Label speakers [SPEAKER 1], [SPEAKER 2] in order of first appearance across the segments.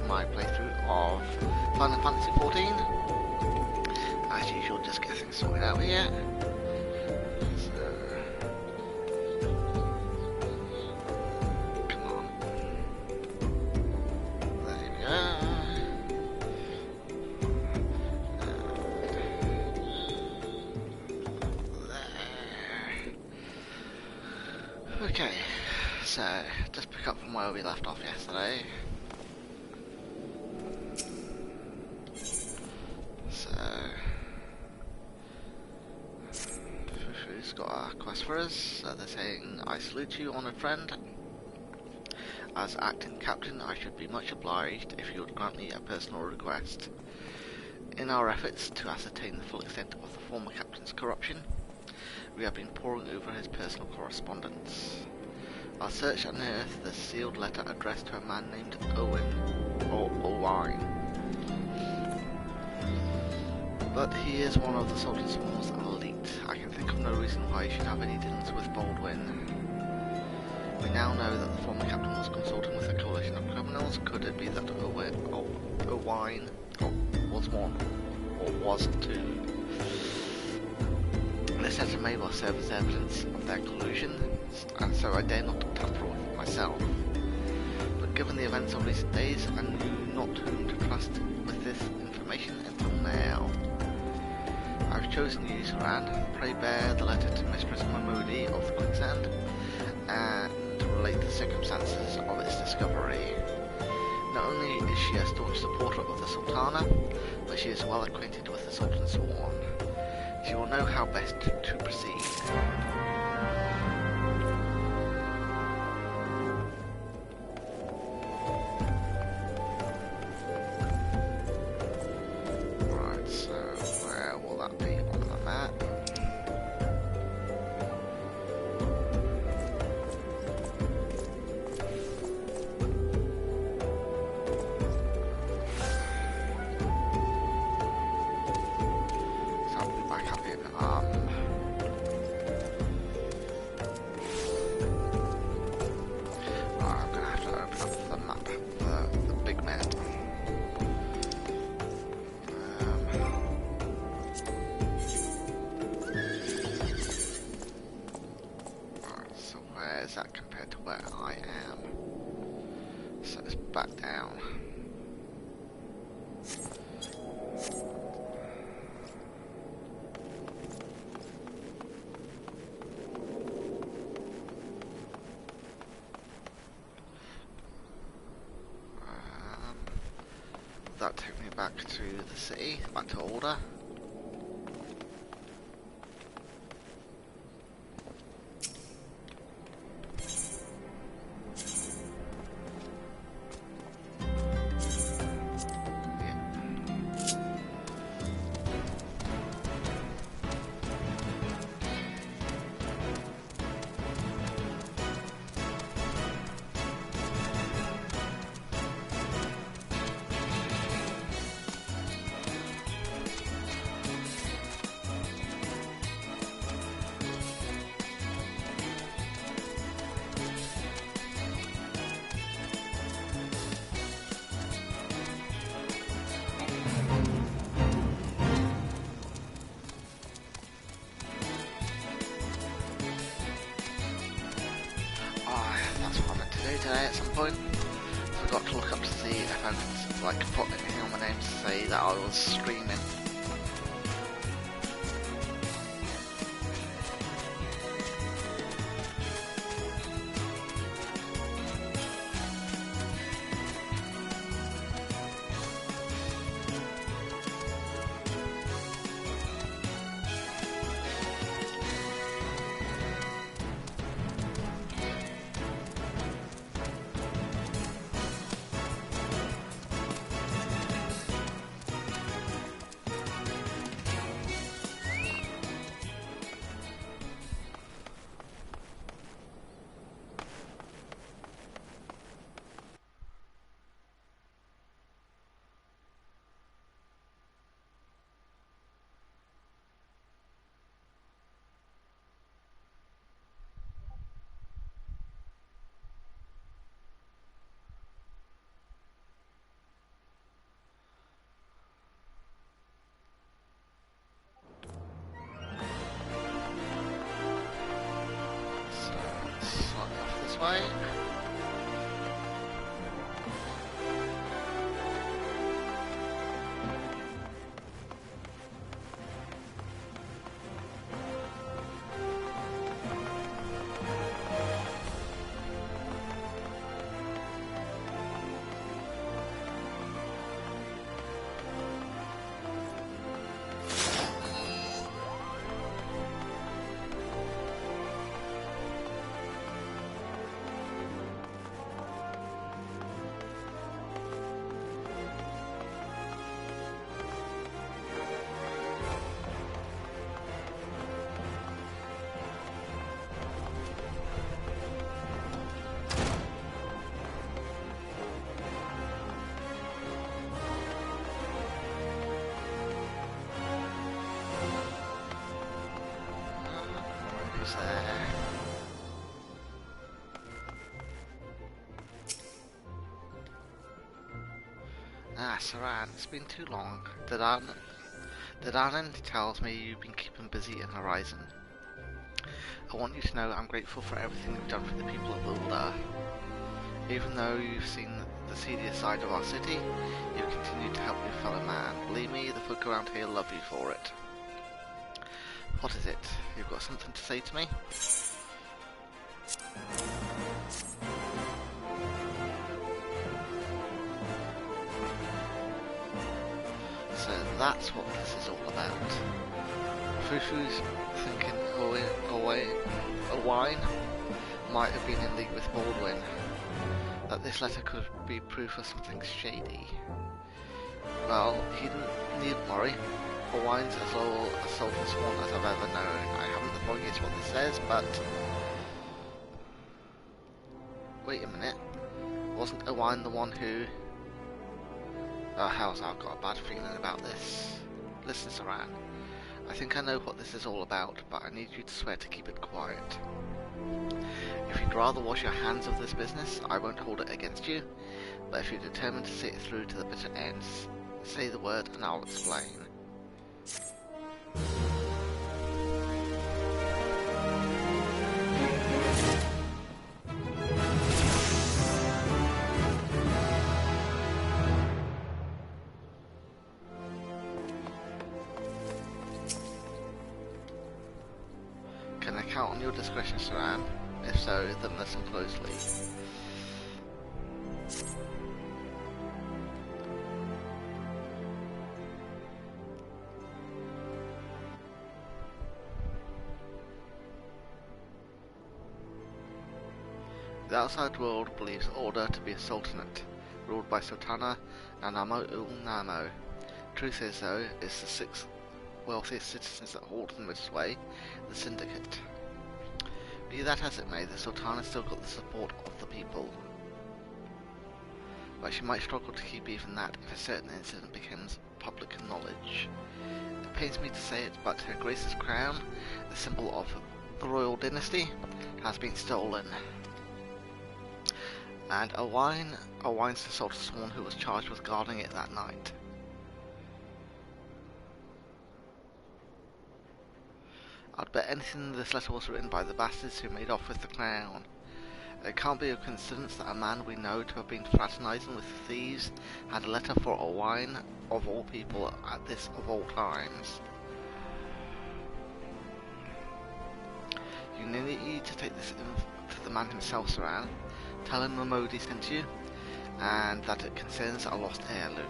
[SPEAKER 1] my playthrough of Final Fantasy XIV. As usual, just get things sorted out here. So, come on. There we go. Okay, so just pick up from where we left off yesterday. So, Fufu's got a quest for us. So they're saying, I salute you, honoured friend. As acting captain, I should be much obliged if you would grant me a personal request. In our efforts to ascertain the full extent of the former captain's corruption, we have been poring over his personal correspondence. Our search unearthed the sealed letter addressed to a man named Owen, or Owen. But he is one of the Sultan Swarm's elite. I can think of no reason why he should have any dealings with Baldwin. We now know that the former captain was consulting with a coalition of criminals. Could it be that Owen was one, or was two? This letter may well serve as evidence of their collusion, and so I dare not tamper with it myself. But given the events of recent days, I knew not whom to trust with this information until now. I've chosen you, Saran. Pray bear the letter to Mistress Mahmoudi of the Quicksand, and relate the circumstances of its discovery. Not only is she a staunch supporter of the Sultana, but she is well acquainted with the Sultan Sworn. She will know how best to proceed. Right, so where will that be on the map? That compared to where I am, so it's back down. That took me back to the city, back to Order. Today at some point. Forgot to look up to see if I could like put anything on my name to say that I was streaming. Ah, Saran, it's been too long. The Darlin tells me you've been keeping busy in Horizon. I want you to know I'm grateful for everything you've done for the people of Ulda. Even though you've seen the seedier side of our city, you've continued to help your fellow man. Believe me, the folk around here love you for it. What is it? You've got something to say to me? So that's what this is all about. Fushu's thinking Owain might have been in league with Baldwin. That this letter could be proof of something shady. Well, he needn't worry. Owain's as loyal a soul and sworn as I've ever known. I haven't the foggiest what this says, but... Wait a minute. Wasn't Owain the one who... Oh, hell's I've got a bad feeling about this. Listen, Saran. I think I know what this is all about, but I need you to swear to keep it quiet. If you'd rather wash your hands of this business, I won't hold it against you. But if you're determined to see it through to the bitter end, say the word and I'll explain. Can I count on your discretion, Saran? If so, then listen closely. The outside world believes Order to be a sultanate, ruled by Sultana Nanamo ul Namo. Truth is, though, it's the 6 wealthiest citizens that hold the most sway, the Syndicate. Be that as it may, the Sultana still got the support of the people. But she might struggle to keep even that if a certain incident becomes public knowledge. It pains me to say it, but Her Grace's crown, the symbol of the royal dynasty, has been stolen. And Owain's the sort of sworn who was charged with guarding it that night. I'd bet anything this letter was written by the bastards who made off with the crown. It can't be a coincidence that a man we know to have been fraternising with thieves had a letter for Owain, of all people, at this of all times. You need to take this to the man himself, Saran. Tell him Momodi sent you, and that it concerns a lost heirloom.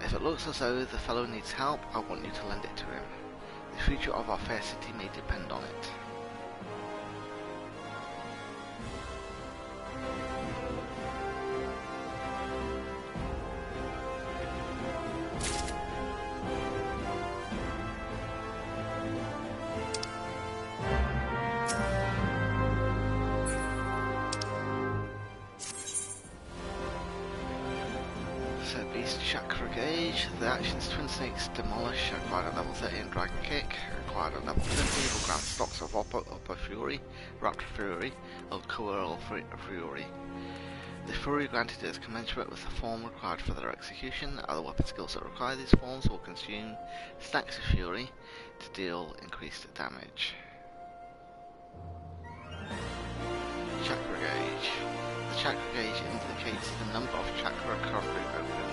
[SPEAKER 1] If it looks as though the fellow needs help, I want you to lend it to him. The future of our fair city may depend on it. So Beast Chakra Gauge, the actions Twin Snakes Demolish, acquired a level 13 Dragon Kick, acquired a level 50 will grant stocks of Upper Fury, Raptor Fury, or Coral Fury. The Fury granted is commensurate with the form required for their execution. Other weapon skills that require these forms will consume stacks of Fury to deal increased damage. Chakra Gauge. The Chakra Gauge indicates the number of chakra currently open.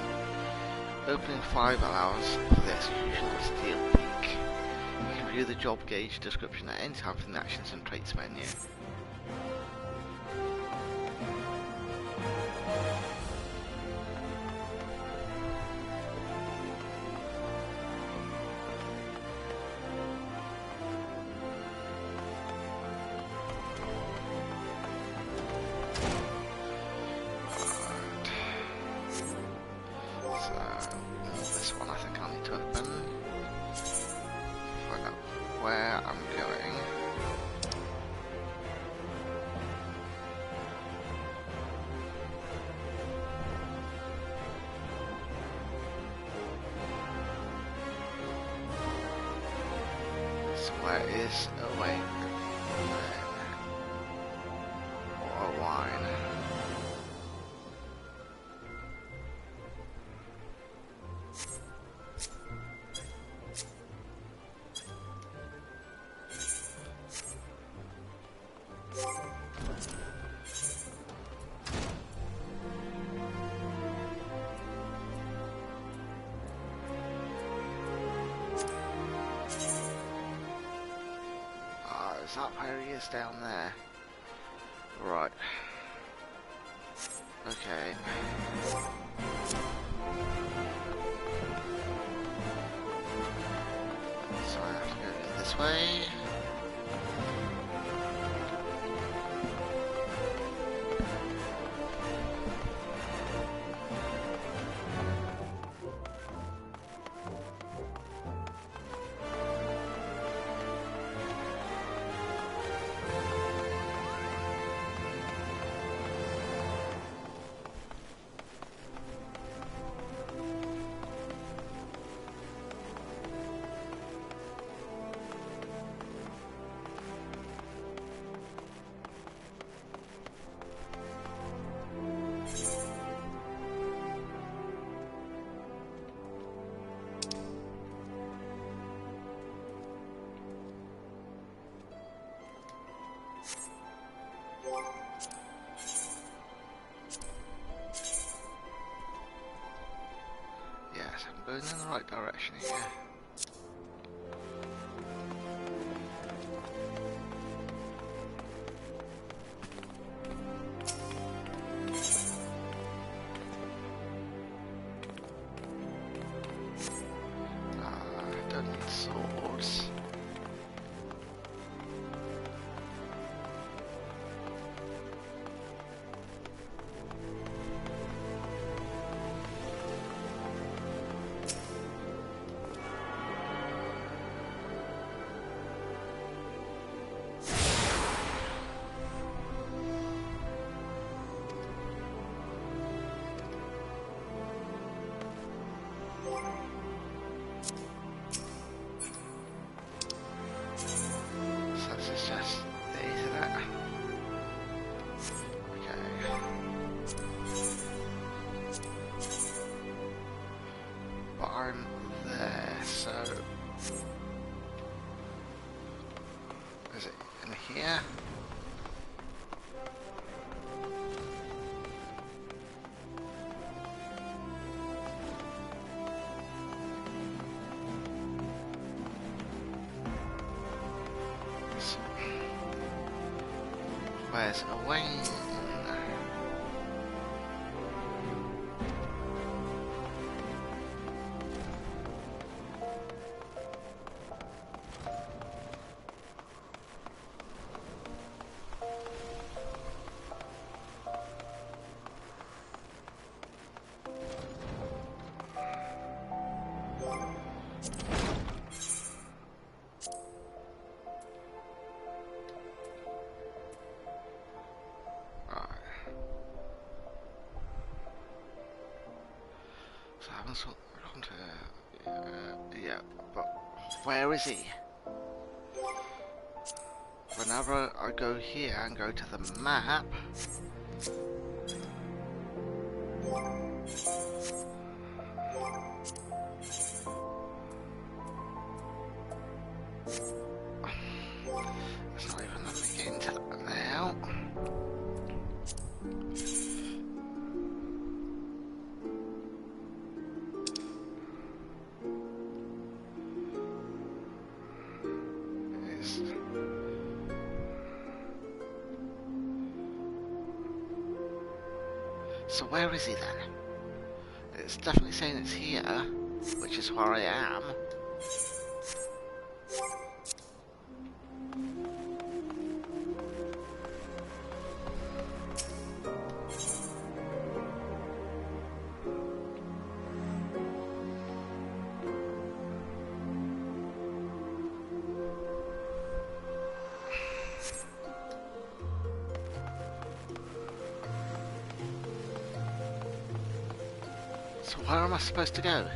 [SPEAKER 1] Opening 5 allows for the execution of Steel Peak. You can view the job gauge description at any time from the Actions and Traits menu. Where is Owain? Or Owain? that where he is down there? Right. Okay. So I have to go this way. Yes, I'm going in the right direction here. I don't need swords. So this is just these, isn't it? Okay. But I'm there, so is it in here? Where's Owain? So I haven't gone to... yeah, but where is he? Whenever I go here and go to the map... It's not even letting me get into that now. So where is he then? It's definitely saying it's here, which is where I am. So where am I supposed to go?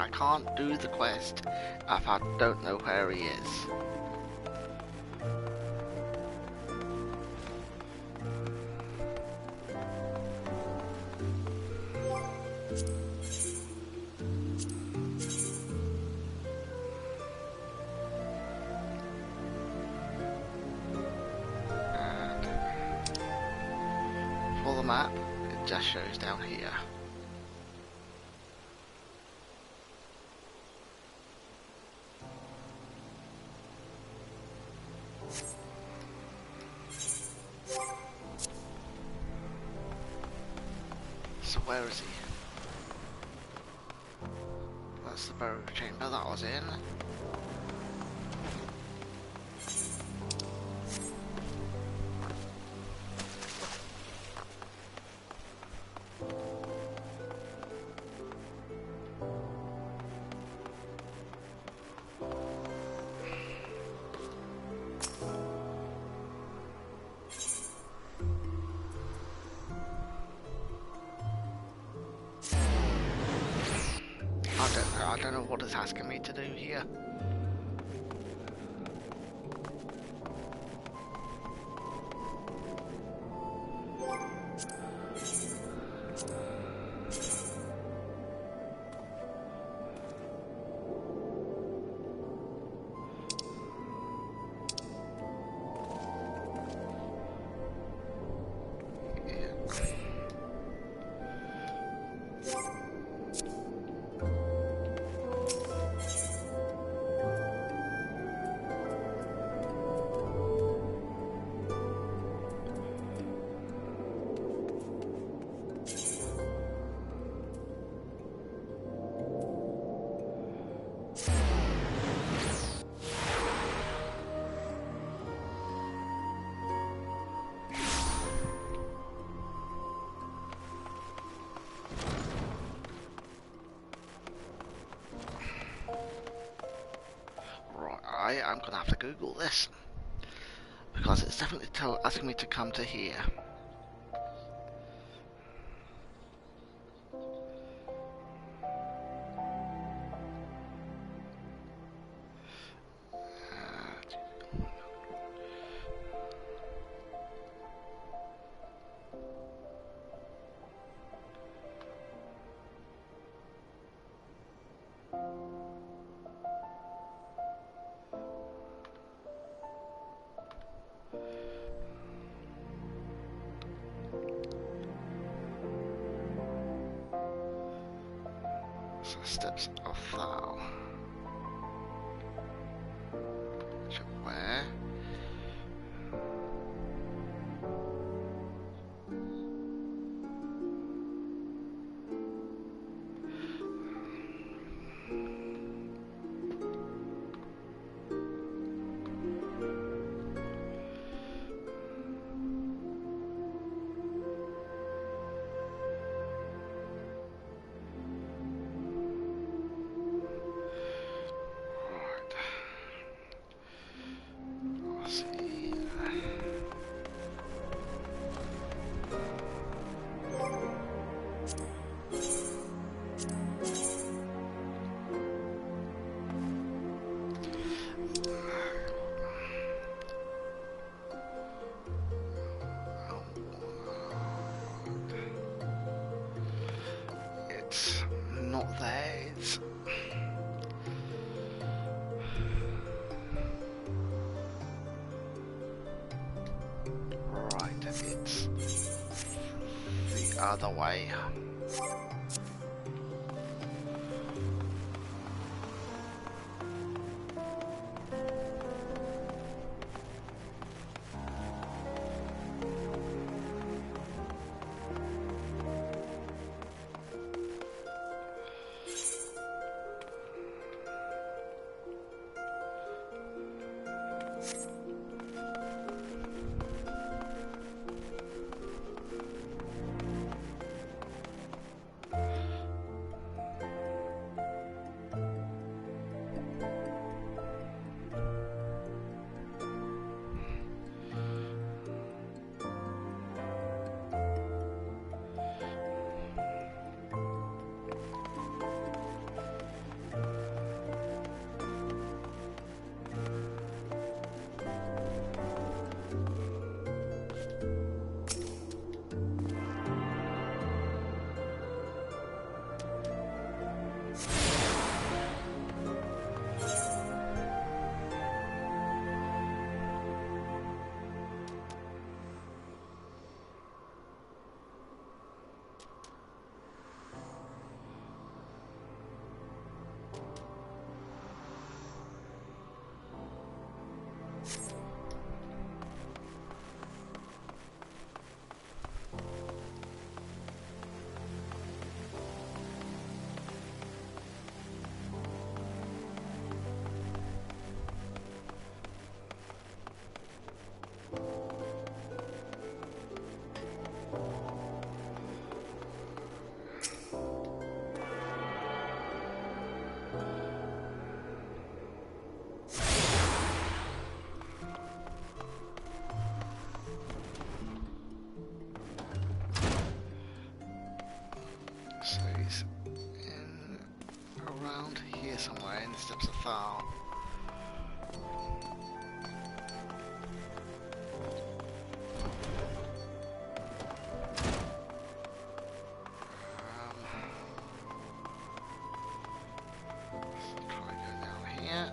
[SPEAKER 1] I can't do the quest if I don't know where he is. For the map, it just shows down here. So where is he? That's the burial chamber that I was in. I don't know what it's asking me to do here. I'm gonna have to Google this because it's definitely asking me to come to here. Steps of Thou. Where? Not there. It's right. It's the other way. around here somewhere in the steps of Thal. Let's try going down here.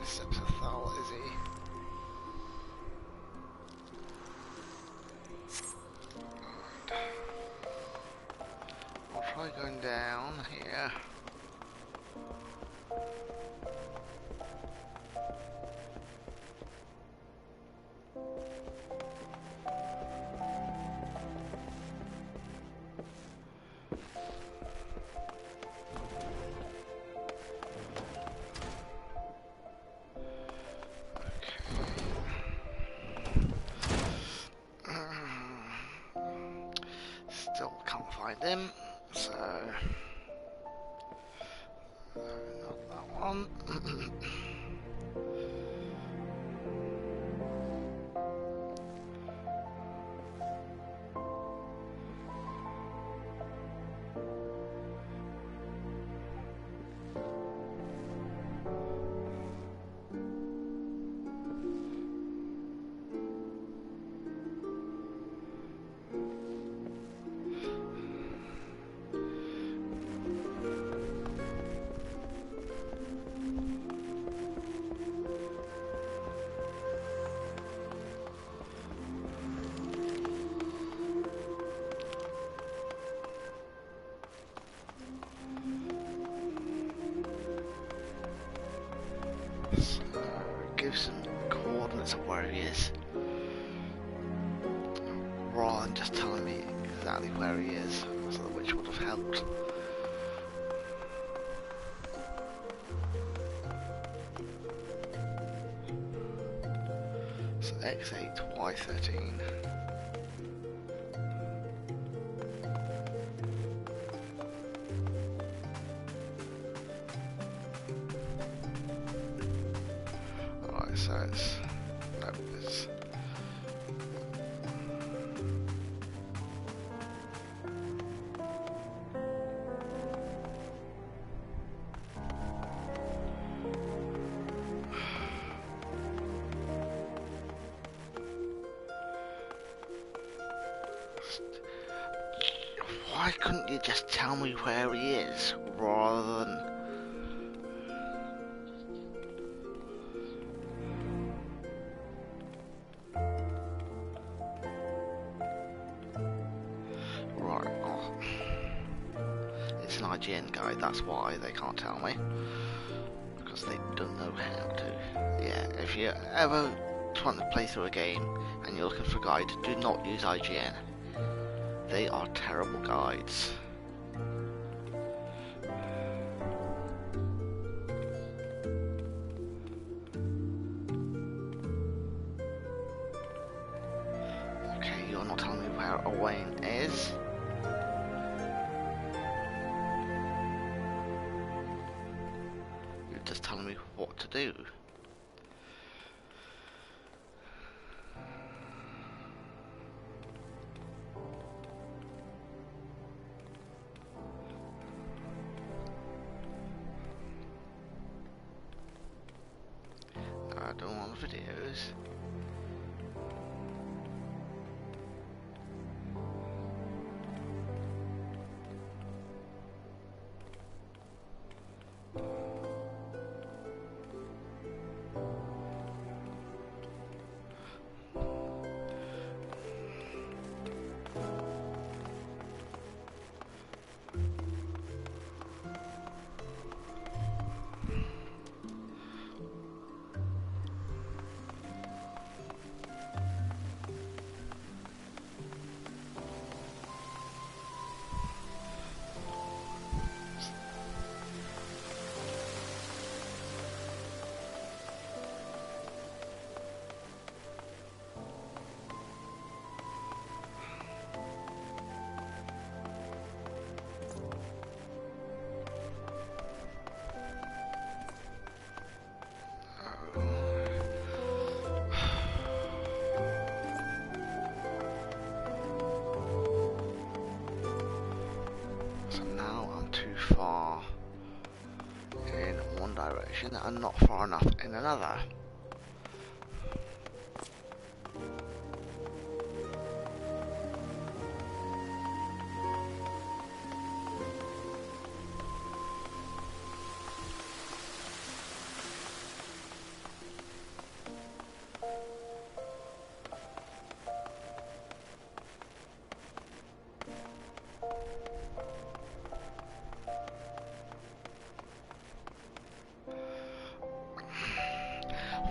[SPEAKER 1] Steps of Thal, is he? Right. I'll try going down here. Still can't find him, so not that one. Give some coordinates of where he is, rather than just telling me exactly where he is, so which would have helped. So X8, Y13. So it's, no, it's why couldn't you just tell me where he is rather than IGN guide, that's why they can't tell me, because they don't know how to. Yeah, if you ever want to play through a game and you're looking for a guide, do not use IGN. They are terrible guides. Okay, you're not telling me where Owain is. Just telling me what to do. I don't want videos. far in one direction and not far enough in another.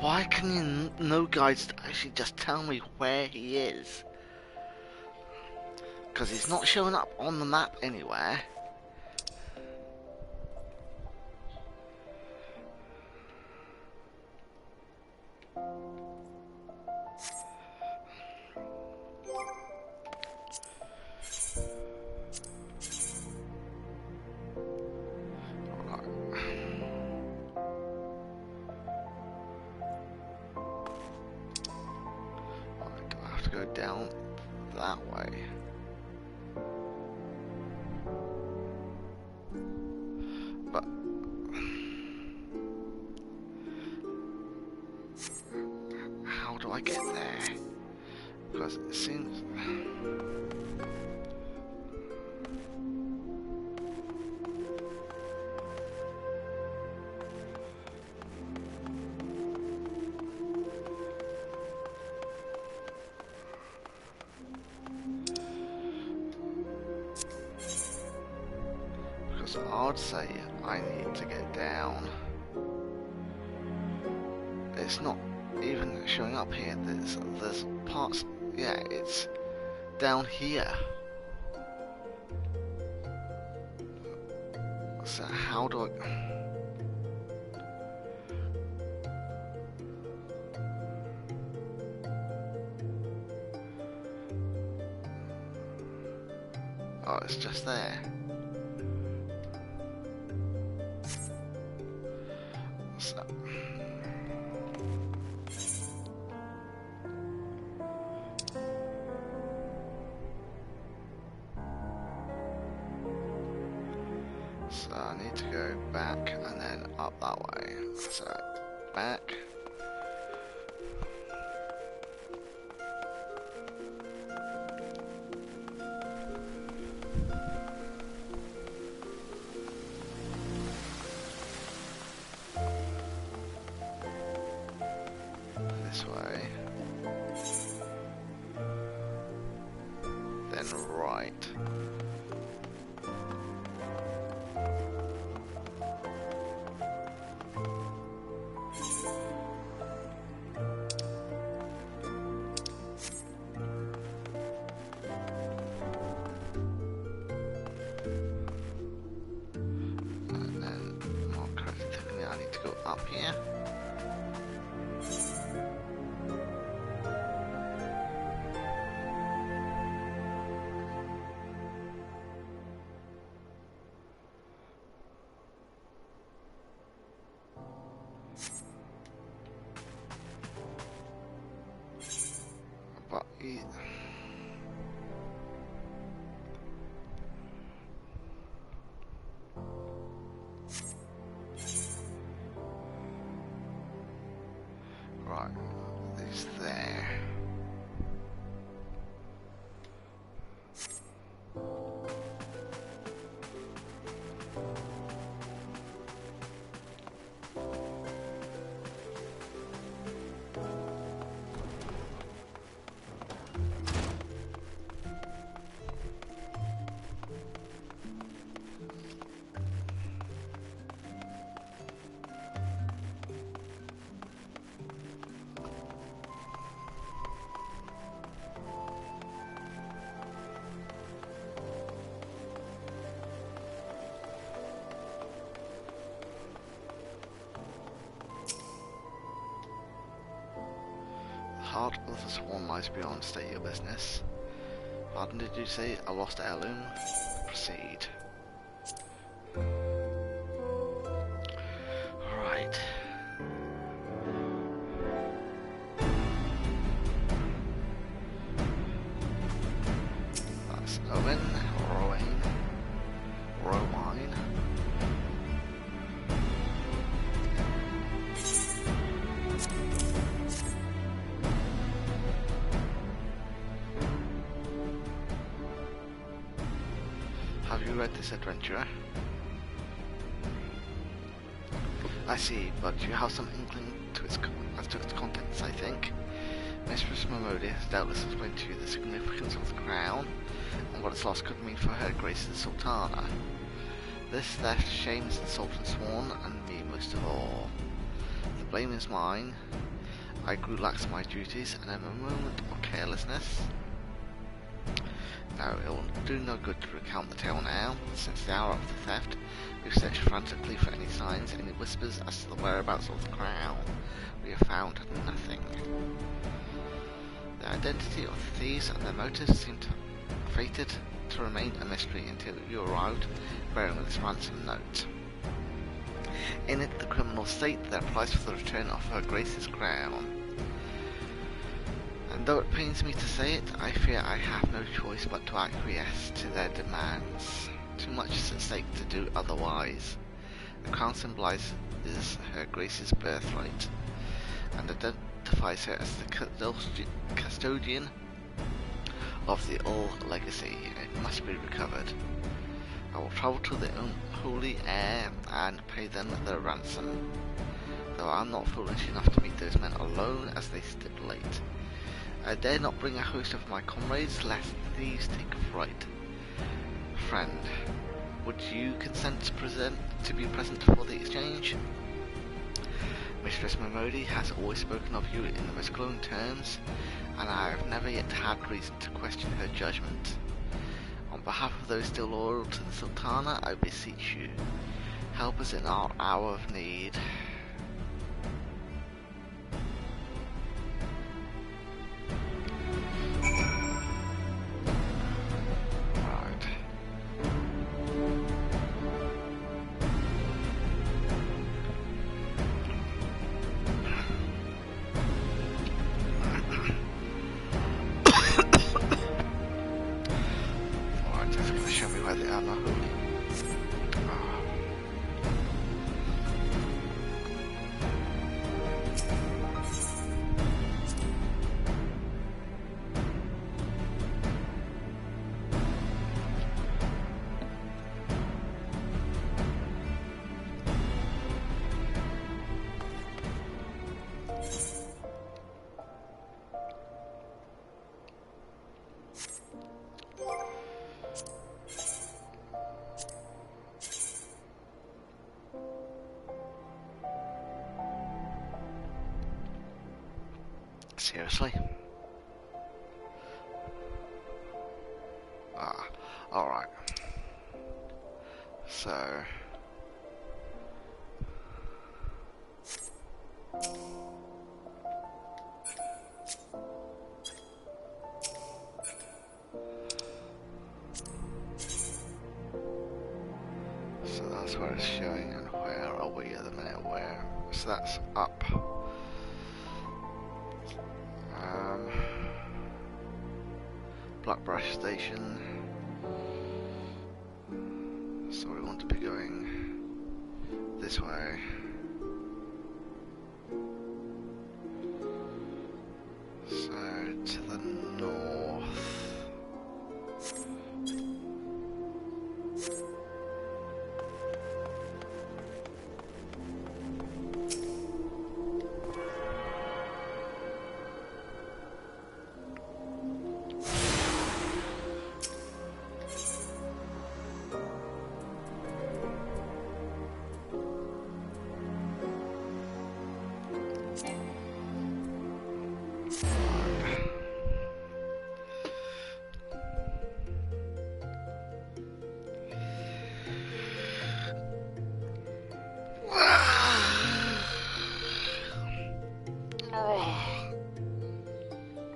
[SPEAKER 1] Why can you no guides actually just tell me where he is? Because he's not showing up on the map anywhere. Go down that way. But how do I get there? Because it seems I'd say I need to get down. It's not even showing up here. There's parts. Yeah, it's down here. So how do I? Oh, it's just there. So I need to go back and then up that way. So back. This way. Then right. Up here. But right, he's there. Heart of the swarm lies beyond. State your business. Pardon, did you say a lost heirloom? Proceed. Right. That's Owen, Rowan, Romine. read this adventurer. I see, but you have some inkling as to its contents, I think. Mistress Momodi has doubtless explained to you the significance of the crown, and what its loss could mean for Her Grace the Sultana. This theft shames the Sultan Sworn, and me most of all. The blame is mine. I grew lax in my duties, and in a moment of carelessness. No, it will do no good to recount the tale now. Since the hour of the theft, we've searched frantically for any signs, any whispers as to the whereabouts of the crown. We have found nothing. The identity of the thieves and their motives seemed fated to remain a mystery until you arrived, bearing this ransom note. In it, the criminals state their price for the return of Her Grace's crown. And though it pains me to say it, I fear I have no choice but to acquiesce to their demands. Too much is at stake to do otherwise. The crown symbolises Her Grace's birthright, and identifies her as the custodian of the old legacy. It must be recovered. I will travel to the unholy heir and pay them their ransom, though I am not foolish enough to meet those men alone as they stipulate. I dare not bring a host of my comrades, lest thieves take fright. Friend, would you consent to be present for the exchange? Mistress Momodi has always spoken of you in the most glowing terms, and I have never yet had reason to question her judgment. On behalf of those still loyal to the Sultana, I beseech you, help us in our hour of need. Seriously? Alright. So... So that's where it's showing, and where are we at the minute? Where? So that's up. Blackbrush Station. So we want to be going this way. So to the north.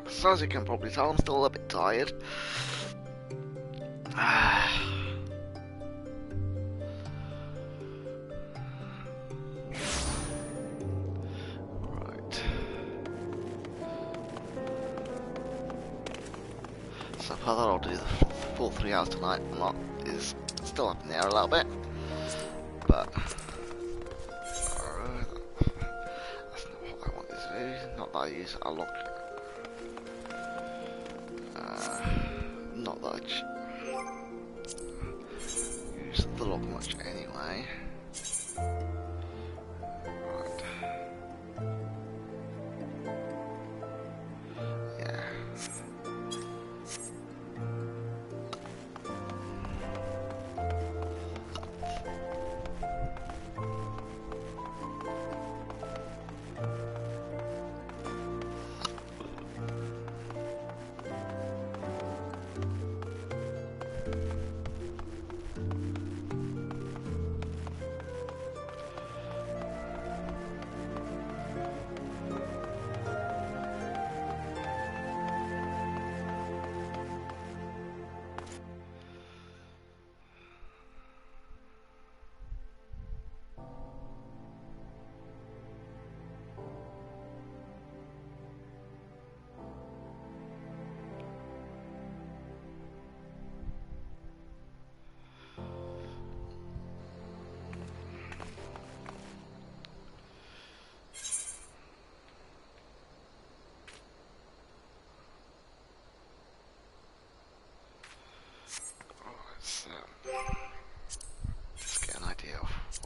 [SPEAKER 1] So as you can probably tell, I'm still a bit tired. So I thought I'll do the full 3 hours tonight. I'm not, is still up in the air a little bit, but that's not what I want to do. Not that I use a lot. Not that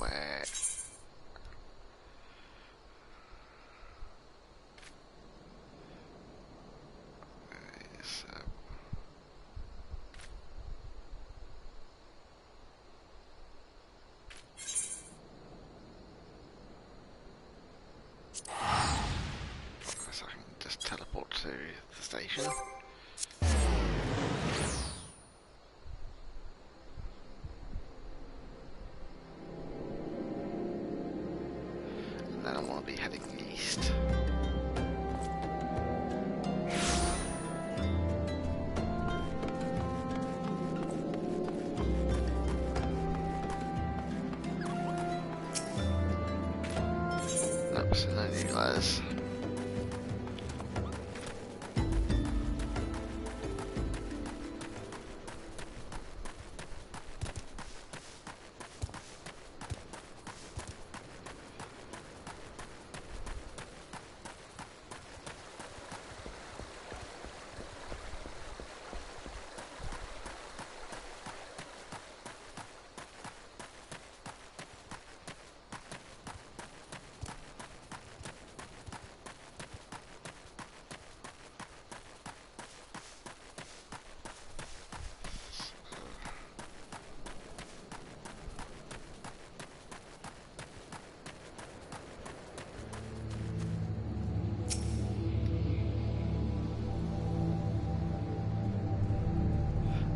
[SPEAKER 1] where... So I can just teleport to the station. And then I want to be heading east. Nope, so no new guys.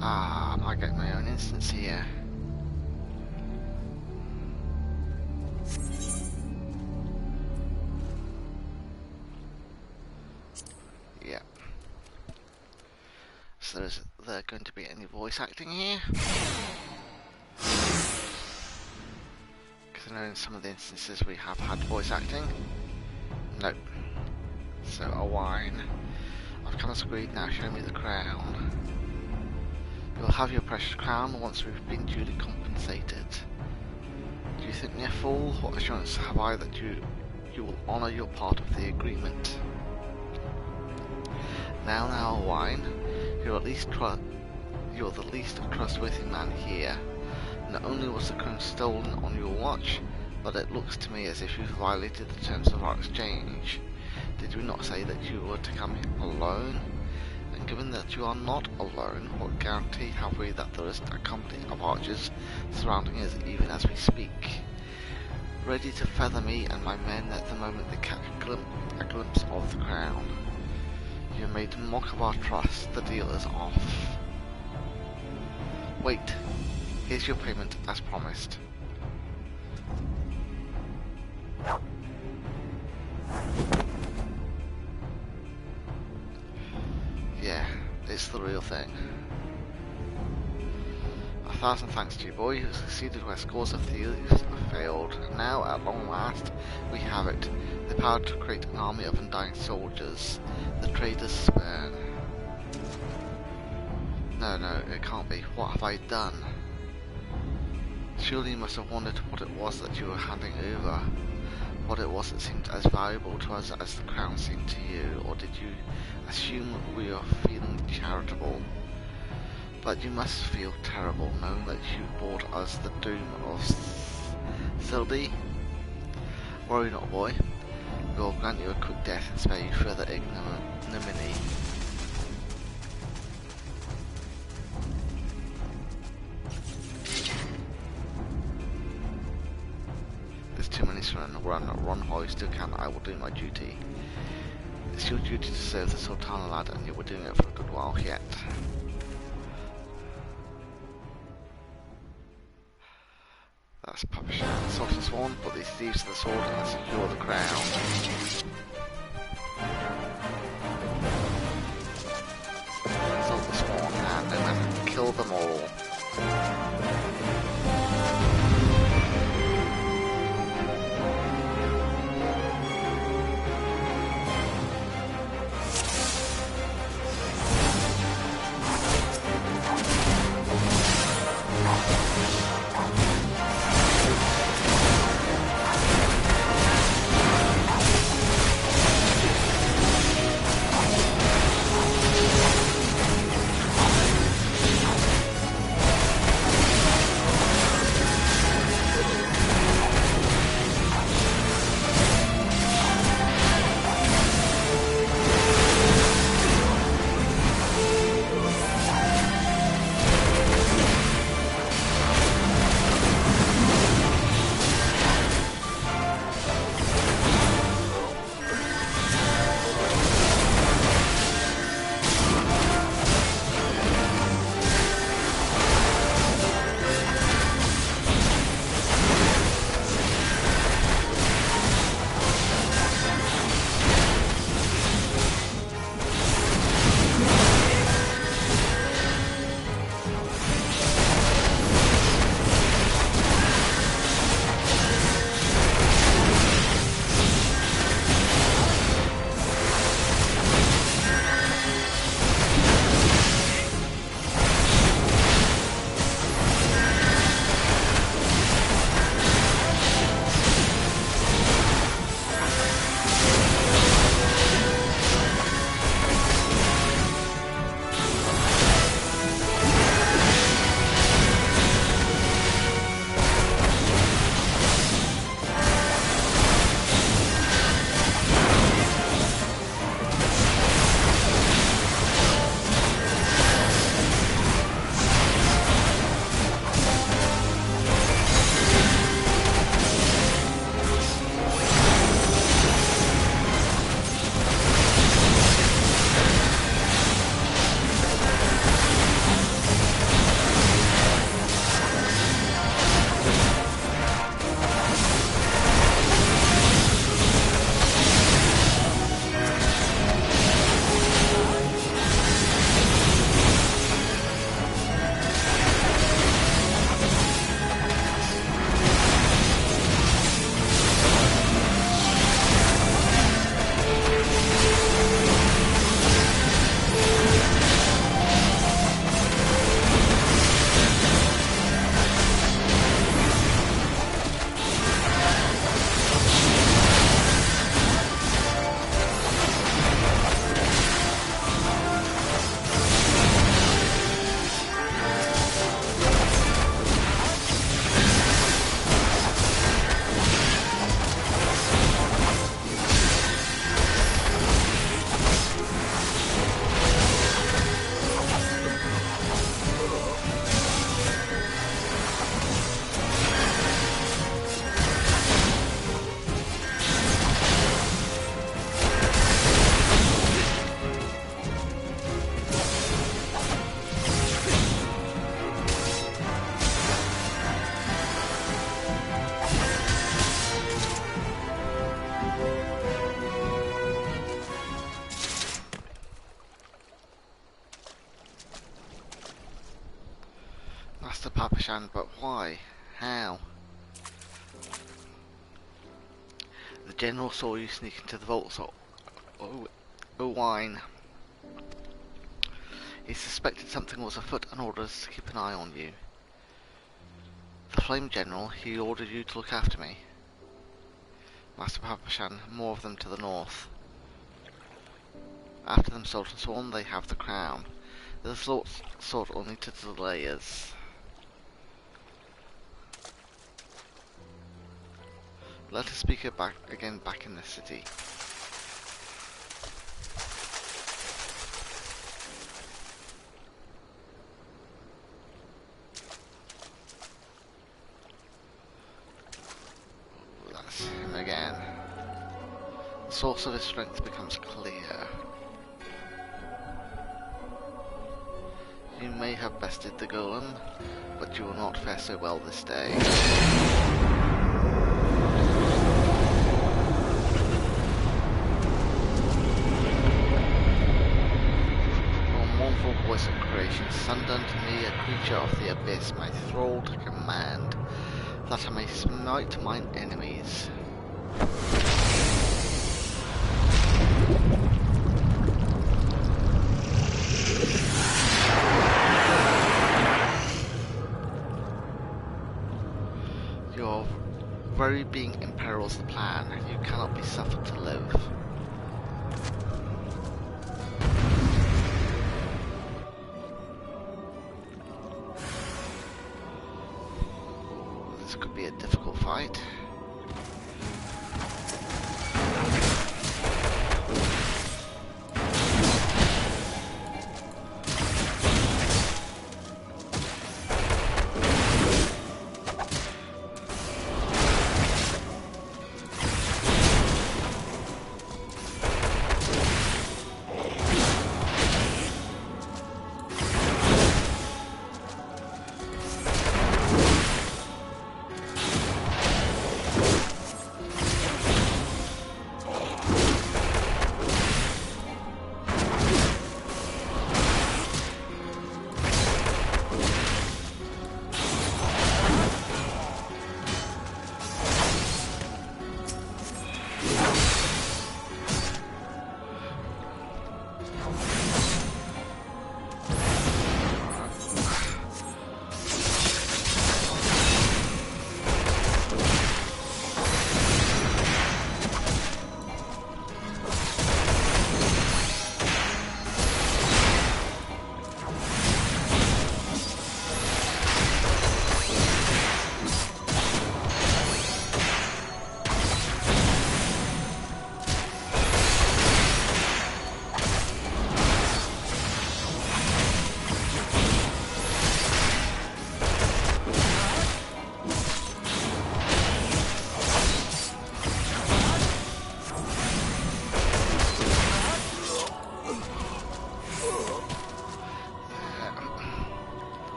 [SPEAKER 1] Ah, I might get my own instance here. Yep. So is there going to be any voice acting here? Because I know in some of the instances we have had voice acting. Nope. So a wine. I've come to screen now, show me the crown. You'll have your precious crown once we've been duly compensated. Do you think me a fool? What assurance have I that you will honour your part of the agreement? Now, wine. You're the least trustworthy man here. Not only was the crown stolen on your watch, but it looks to me as if you violated the terms of our exchange. Did we not say that you were to come alone? And given that you are not alone, what guarantee have we that there is a company of archers surrounding us even as we speak, ready to feather me and my men at the moment they catch a glimpse of the crown? You have made mock of our trust, the deal is off. Wait, here's your payment as promised. Yeah, it's the real thing. 1,000 thanks to you, boy. You succeeded where scores of thieves have failed. Now, at long last, we have it. The power to create an army of undying soldiers. The traitors spurn. No, it can't be. What have I done? Surely you must have wondered what it was that you were handing over. What it was that seemed as valuable to us as the crown seemed to you, or did you assume we were feeling charitable? But you must feel terrible knowing that you brought us the doom of Sildy. Worry not, boy. We will grant you a quick death and spare you further ignominy. There's too many surrounding. Run hoist still can. I will do my duty. It's your duty to serve the Sultana, lad, and you were doing it for a good while yet. That's Papa Shan, Sultan Swan, put these thieves to the sword and secure the crown. Sultan Swan, and no man can kill them all. Papashan, but why? How? The general saw you sneak into the vaults of Owine. He suspected something was afoot and ordered us to keep an eye on you. The Flame General, he ordered you to look after me. Master Papashan, more of them to the north. After them, Sultan Sworn, they have the crown. The sort only to delay us. Let us speak back in the city. That's him again. The source of his strength becomes clear. You may have bested the golem, but you will not fare so well this day. Voice of creation, send unto me a creature of the abyss, my thrall to command, that I may smite mine enemies. Your very being imperils the plan. You cannot be suffered to live. This could be a difficult fight.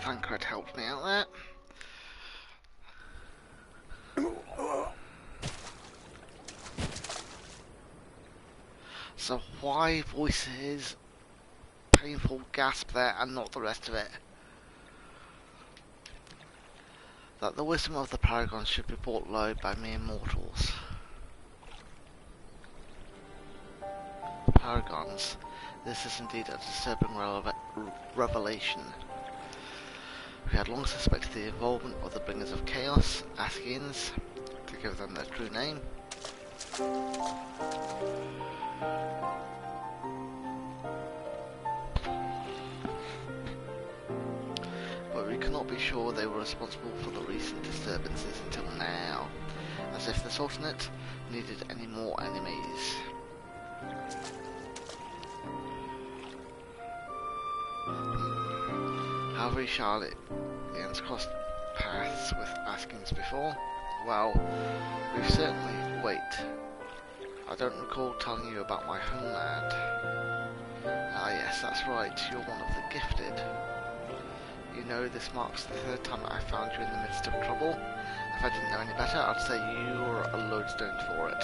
[SPEAKER 1] Thancred helped me out there. So why voices, painful gasp there and not the rest of it? That the wisdom of the paragons should be brought low by mere mortals. Paragons, this is indeed a disturbing revelation. We had long suspected the involvement of the Bringers of Chaos, Askians, to give them their true name. But we cannot be sure they were responsible for the recent disturbances until now, as if the Sultanate needed any more enemies. Have we, Charlotte, crossed paths with Askins before? Well, we've certainly... Wait. I don't recall telling you about my homeland. Ah yes, that's right, you're one of the gifted. You know, this marks the third time I found you in the midst of trouble. If I didn't know any better, I'd say you were a lodestone for it.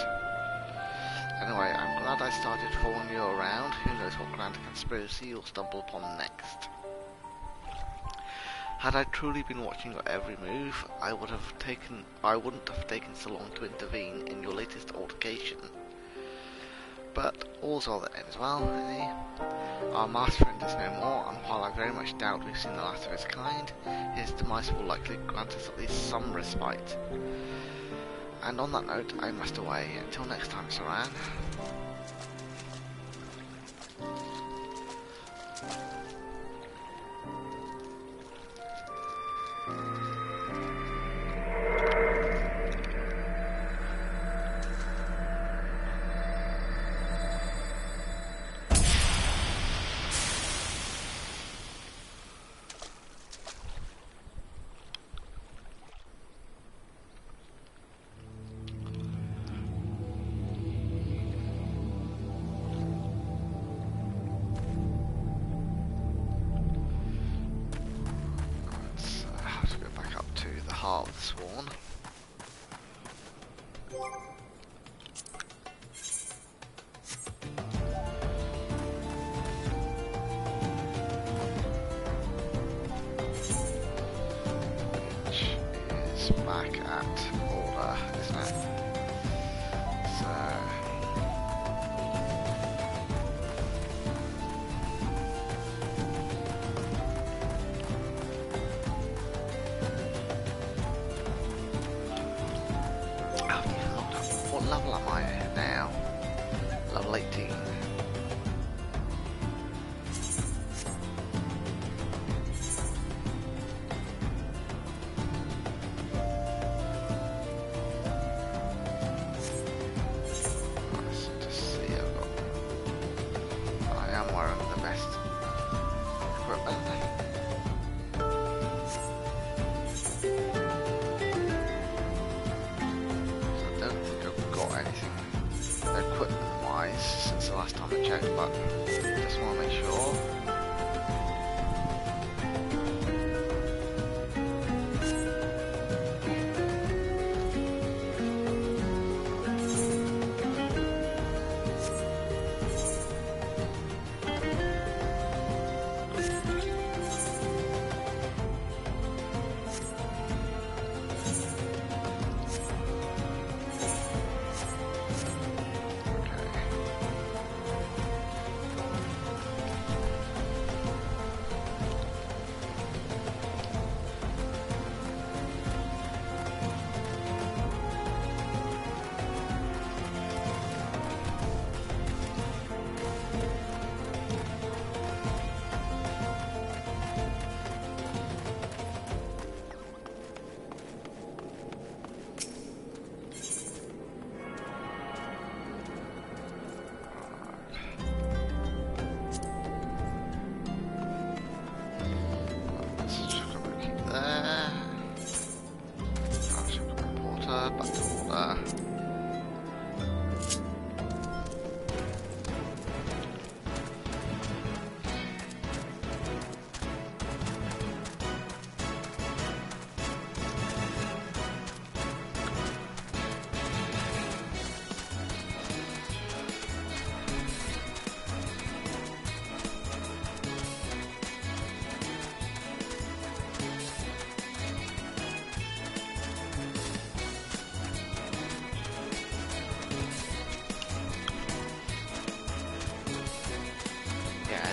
[SPEAKER 1] Anyway, I'm glad I started following you around. Who knows what grand conspiracy you'll stumble upon next. Had I truly been watching your every move, I wouldn't have taken so long to intervene in your latest altercation. But all's well that ends well, eh? Our master friend is no more, and while I very much doubt we've seen the last of his kind, his demise will likely grant us at least some respite. And on that note, I must away. Until next time, Saran. Heart of the Sworn. Which is back at order, isn't it? So what level am I at now? Level 18. Let's just see, I am wearing the best equipment. Equipment wise since the last time I checked, but just want to make sure.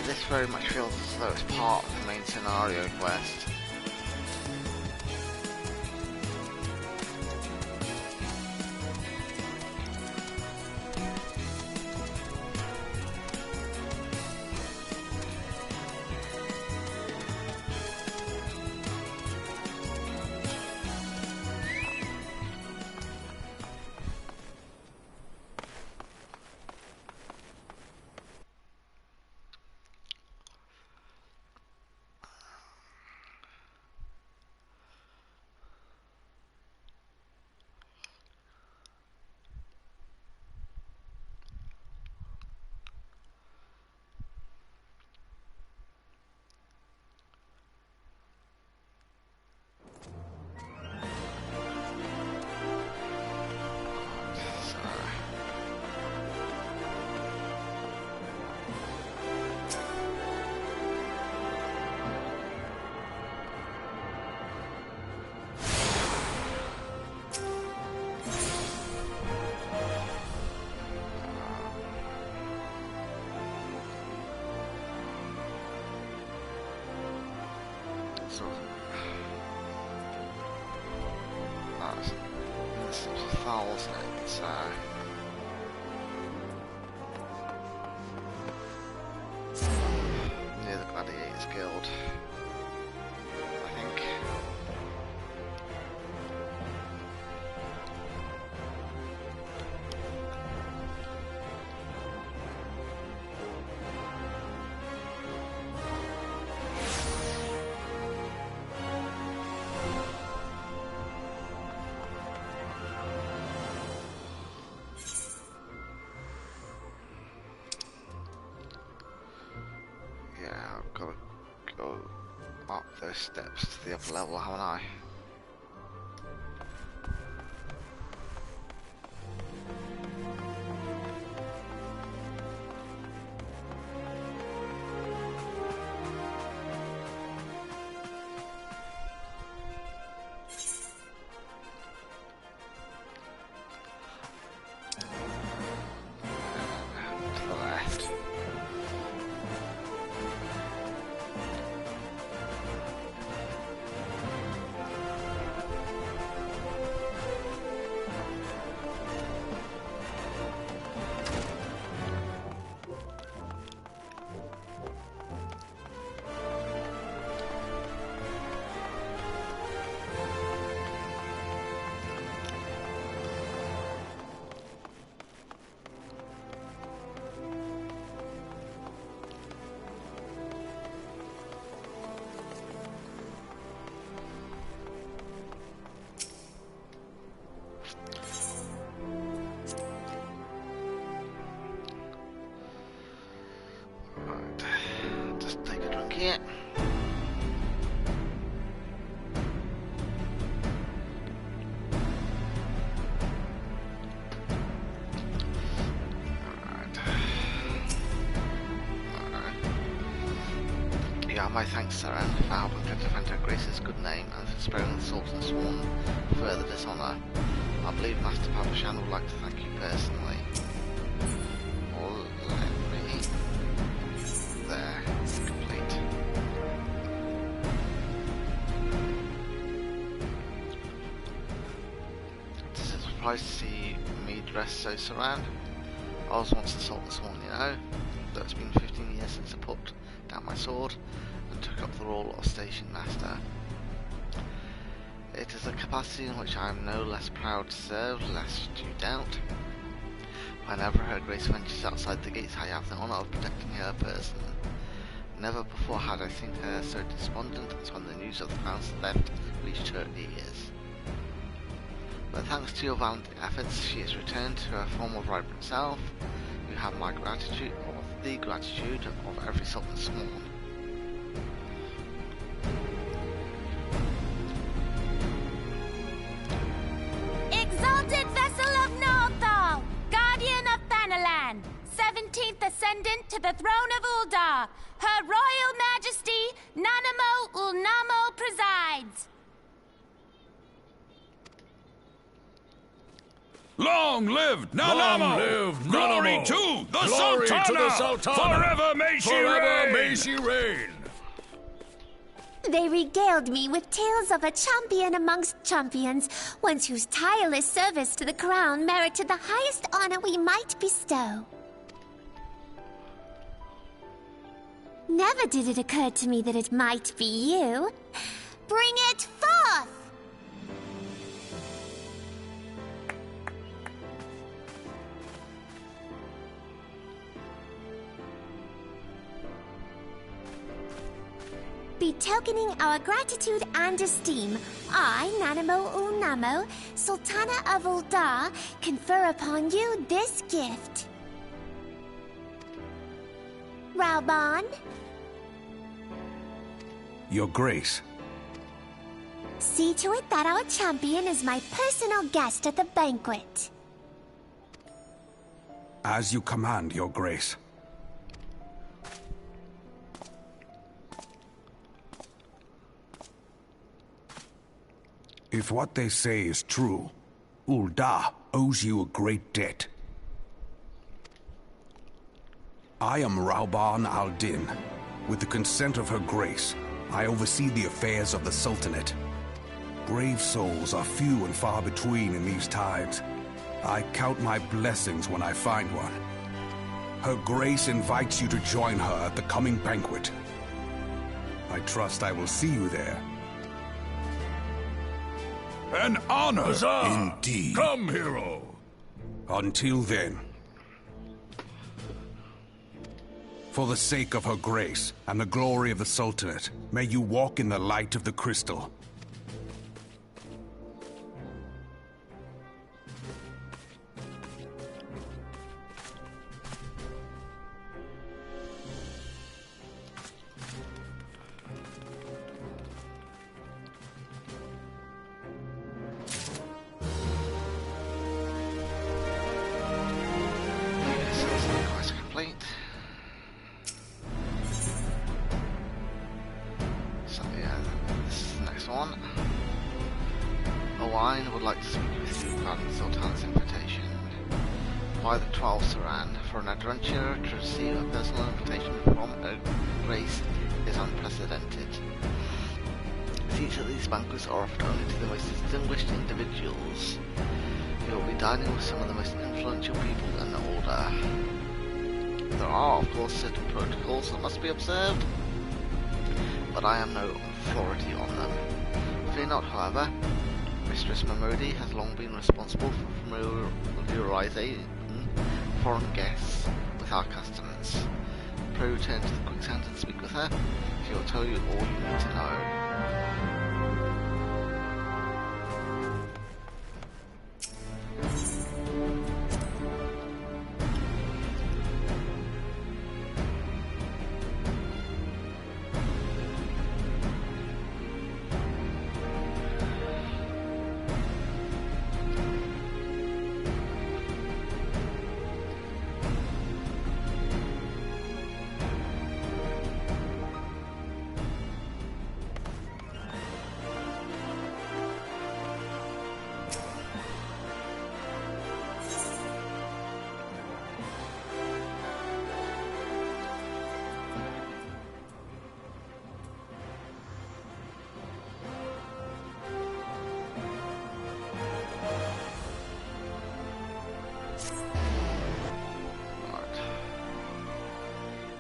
[SPEAKER 1] This very much feels as though it's part of the main scenario quest. files in it, so... near the Gladiators Guild, I think. I've got to go up those steps to the upper level, haven't I? To the left. Just take a drink here. Yeah, my thanks, Saran, for helping to defend her Grace's good name and for sparing the Sultan's sworn further dishonour. I believe Master Papashan would like to thank you personally. Or let me... there. Complete. It is a surprise to see me dressed so Saran. I was once the Sultan's sworn, you know, though it's been 15 years since I put down my sword and took up the role of station master. It is a capacity in which I am no less proud to serve, lest you doubt. Whenever Her Grace ventures outside the gates, I have the honour of protecting her person. Never before had I seen her so despondent as when the news of the Crown's theft reached her ears. But thanks to your valiant efforts, she has returned to her former vibrant self. You have my gratitude, or the gratitude of every Sultan sworn.
[SPEAKER 2] Exalted vessel of Northal, guardian of Thanalan, 17th ascendant to the throne of Uldar, Her Royal Majesty Nanamo Ulnamo presides.
[SPEAKER 3] Long live Nanamo!
[SPEAKER 4] Long live
[SPEAKER 3] Glory
[SPEAKER 4] Nanamo!
[SPEAKER 3] to the
[SPEAKER 4] Glory
[SPEAKER 3] Sultana!
[SPEAKER 4] to the Sultana!
[SPEAKER 3] Forever may she
[SPEAKER 4] Forever
[SPEAKER 3] reign!
[SPEAKER 4] may she reign!
[SPEAKER 2] They regaled me with tales of a champion amongst champions, one whose tireless service to the crown merited the highest honor we might bestow. Never did it occur to me that it might be you. Bring it forth! Betokening our gratitude and esteem, I, Nanamo Ulnamo, Sultana of Uldar, confer upon you this gift. Rauban,
[SPEAKER 4] Your Grace,
[SPEAKER 2] see to it that our champion is my personal guest at the banquet.
[SPEAKER 4] as you command, Your Grace. If what they say is true, Uldar owes you a great debt. I am Rauban al-Din. With the consent of Her Grace, I oversee the affairs of the Sultanate. Brave souls are few and far between in these times. I count my blessings when I find one. Her Grace invites you to join her at the coming banquet. I trust I will see you there.
[SPEAKER 3] An honor!
[SPEAKER 4] Huzzah! Indeed.
[SPEAKER 3] Come, hero!
[SPEAKER 4] Until then. For the sake of her Grace and the glory of the Sultanate, may you walk in the light of the crystal.
[SPEAKER 1] By the 12th Saran, for an adventurer to receive a personal invitation from a Grace is unprecedented. Seats at these banquets are offered only to the most distinguished individuals. You will be dining with some of the most influential people in the Order. There are, of course, certain protocols that must be observed, but I am no authority on them. Fear not, however. Mistress Mamodi has long been responsible for familiarizing foreign guests with our customs. Pray return to the quicksand and speak with her. She will tell you all you need to know.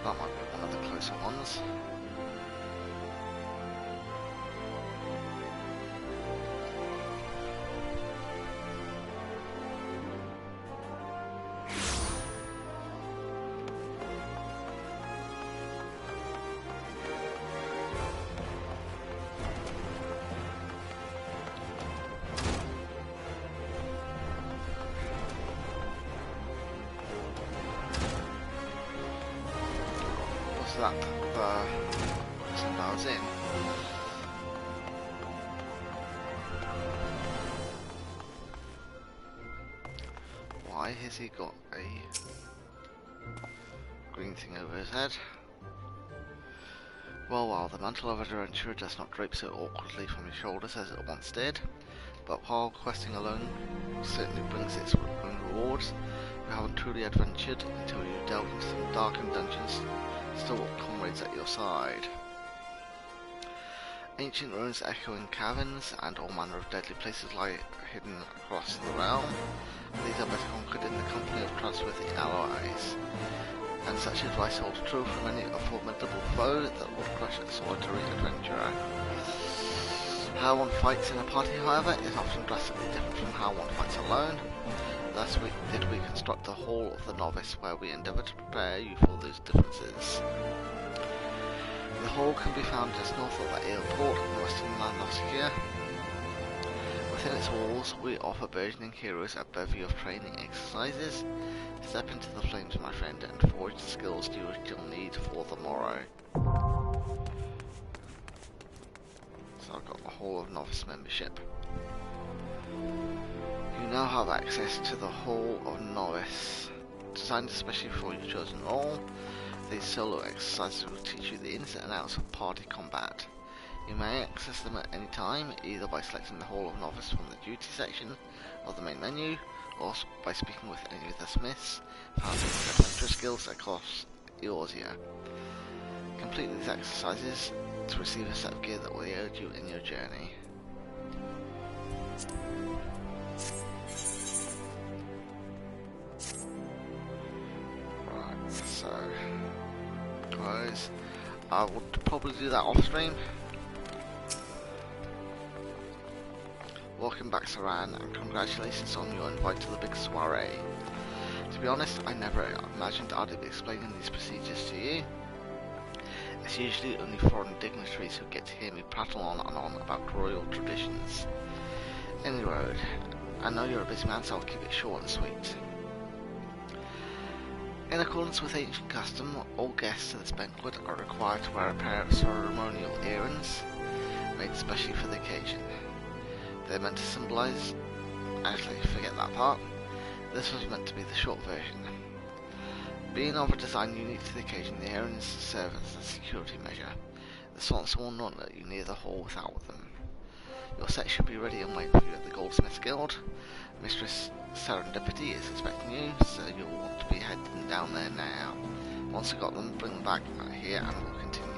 [SPEAKER 1] That might be one of the closer ones. That person I was in. Why has he got a green thing over his head? Well, the mantle of adventurer does not drape so awkwardly from his shoulders as it once did, but while questing alone certainly brings its own rewards, you haven't truly adventured until you delve into some darkened dungeons. Still comrades at your side. Ancient ruins echoing caverns and all manner of deadly places lie hidden across the realm. These are better conquered in the company of trustworthy allies, and such advice holds true for many a formidable foe that would crush a solitary adventurer. How one fights in a party, however, is often drastically different from how one fights alone. Thus did we construct the Hall of the Novice, where we endeavour to prepare you for those differences. The hall can be found just north of the airport in the western land of Sekia. Within its walls, we offer burgeoning heroes a bevy of training exercises. Step into the flames, my friend, and forge the skills you will need for the morrow. So I've got the Hall of Novice membership. You now have access to the Hall of Novice. Designed especially for your chosen role, these solo exercises will teach you the ins and outs of party combat. You may access them at any time, either by selecting the Hall of Novice from the duty section of the main menu, or by speaking with any of the smiths found in the adventure skills across Eorzea. Complete these exercises to receive a set of gear that will aid you in your journey. Right, so close. I would probably do that off stream. Welcome back, Saran, and congratulations on your invite to the big soiree. To be honest, I never imagined I'd be explaining these procedures to you. It's usually only foreign dignitaries who get to hear me prattle on and on about royal traditions. Anyway, I know you're a busy man, so I'll keep it short and sweet. In accordance with ancient custom, all guests to this banquet are required to wear a pair of ceremonial earrings, made especially for the occasion. They're meant to symbolise... actually, forget that part. This was meant to be the short version. Being of a design unique to the occasion, the earrings serve as a security measure. The swans will not let you near the hall without them. Your set should be ready and waiting for you at the Goldsmiths Guild. Mistress Serendipity is expecting you, so you'll want to be heading down there now. Once you've got them, bring them back here and we'll continue.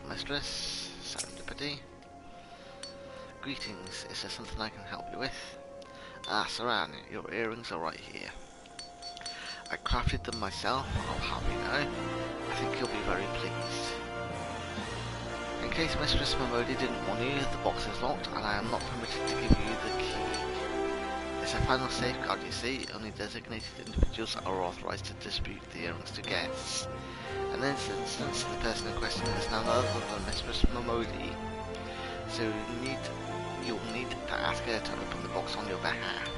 [SPEAKER 1] Mistress Serendipity. Greetings, is there something I can help you with? Ah, Saran, your earrings are right here. I crafted them myself, I'll have you know. I think you'll be very pleased. In case Mistress Momodi didn't warn you, the box is locked and I am not permitted to give you the key. It's a final safeguard, you see. Only designated individuals are authorized to distribute the earrings to guests. In this instance, the person in question is none other than Mistress Momodi, so you'll need to ask her to open the box on your behalf.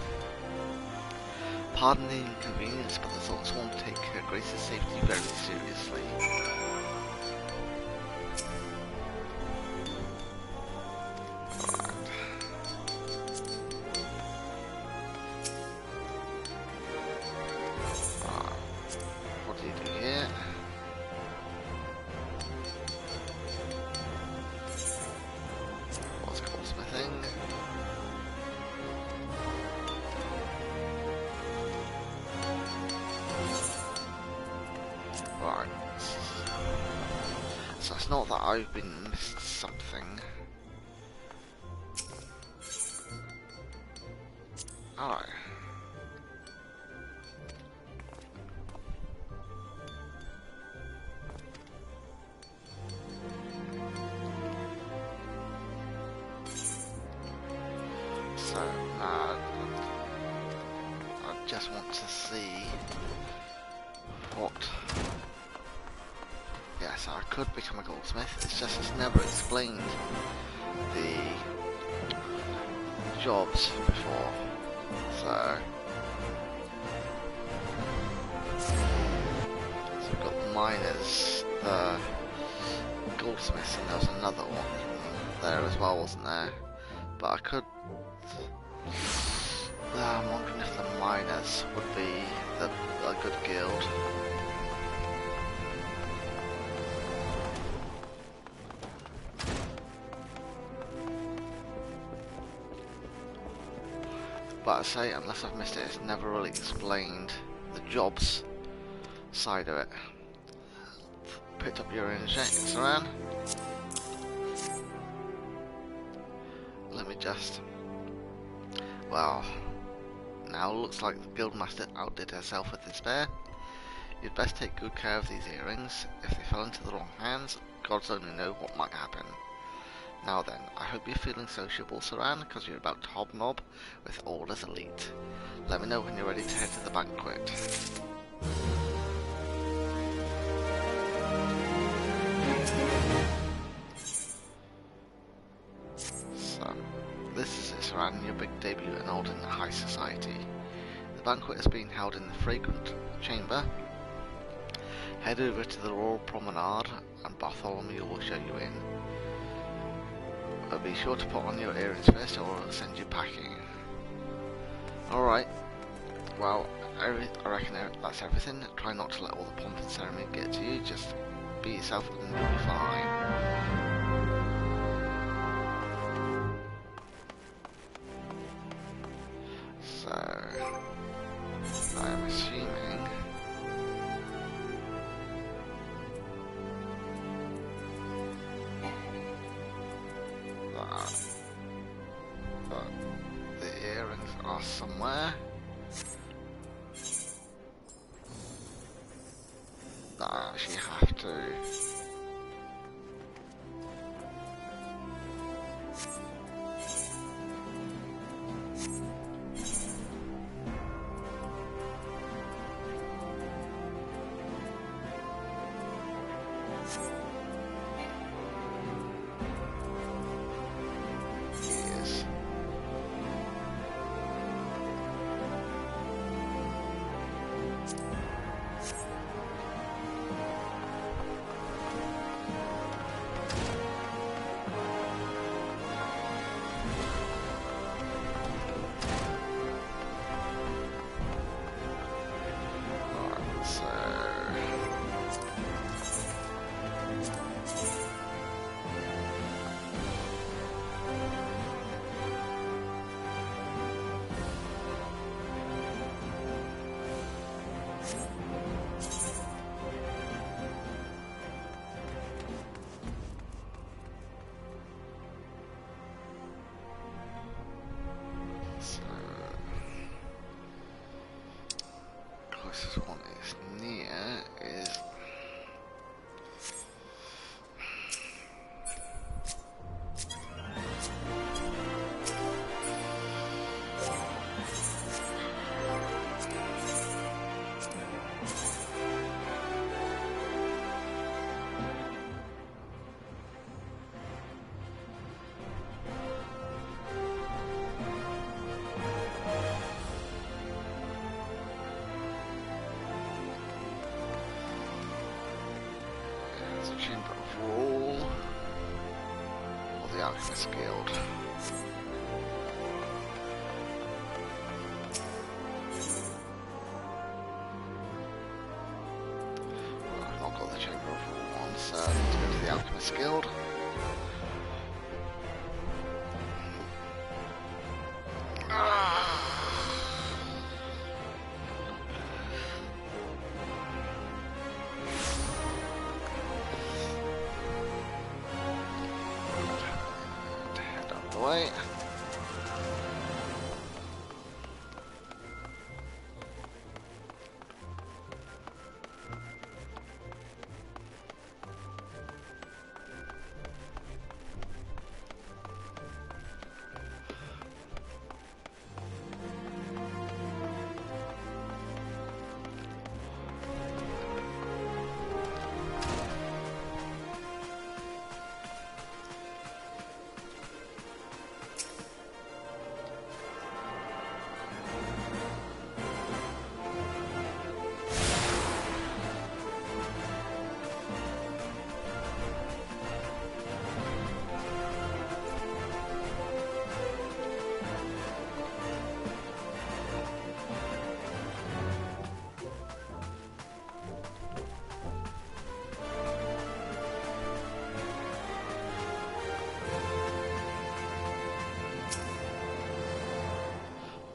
[SPEAKER 1] Pardon the inconvenience, but the thoughts won't take Her Grace's safety very seriously. What do you do here? What's goldsmithing? Right. So it's not that I've been missed something. Alright. So, I just want to see what... Yes, I could become a goldsmith, it's just it's never explained the jobs before, so we've got the miners, the goldsmiths, and there was another one there as well, wasn't there? But I could... I'm wondering if the miners would be a good guild. But I say, unless I've missed it, it's never really explained the jobs side of it. Picked up your injects around. Let me just... Well, now looks like the guildmaster outdid herself with despair. You'd best take good care of these earrings. If they fell into the wrong hands, gods only know what might happen. Now then, I hope you're feeling sociable, Saran, because you're about to hobnob with Order's elite. Let me know when you're ready to head to the banquet. So, this is it, Saran, your big debut in Alden High Society. The banquet is being held in the Fragrant Chamber. Head over to the Royal Promenade and Bartholomew will show you in. But be sure to put on your earrings first or I'll send you packing. Alright, well, I reckon that's everything. Try not to let all the pomp and ceremony get to you, just be yourself and you'll be fine. So, I'm assuming that the earrings are somewhere. That I actually have to closest one is near is Chamber of Rule or the Alchemist Guild. Well, I've not got the Chamber of Rule on, so I need to go to the Alchemist Guild. Way.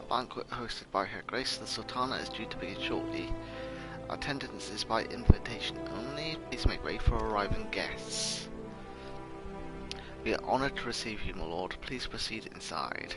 [SPEAKER 1] Banquet hosted by Her Grace the Sultana is due to begin shortly. Attendance is by invitation only. Please make way for arriving guests. We are honoured to receive you, my lord. Please proceed inside.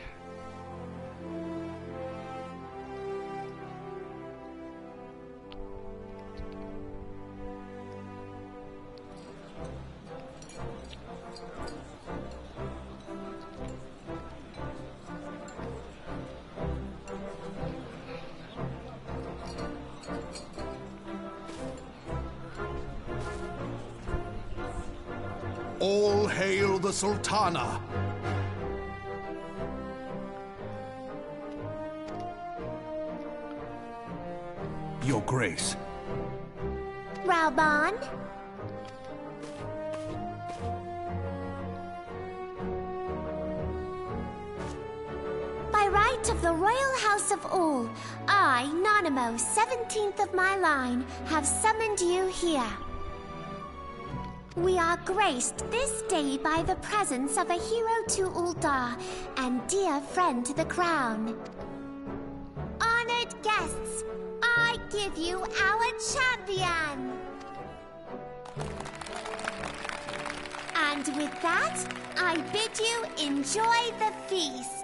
[SPEAKER 4] All hail the Sultana! Your Grace.
[SPEAKER 2] Raoban? By right of the Royal House of All, I, Nanamo, 17th of my line, have summoned you here. We are graced this day by the presence of a hero to Uldar and dear friend to the crown. Honored guests, I give you our champion! And with that, I bid you enjoy the feast.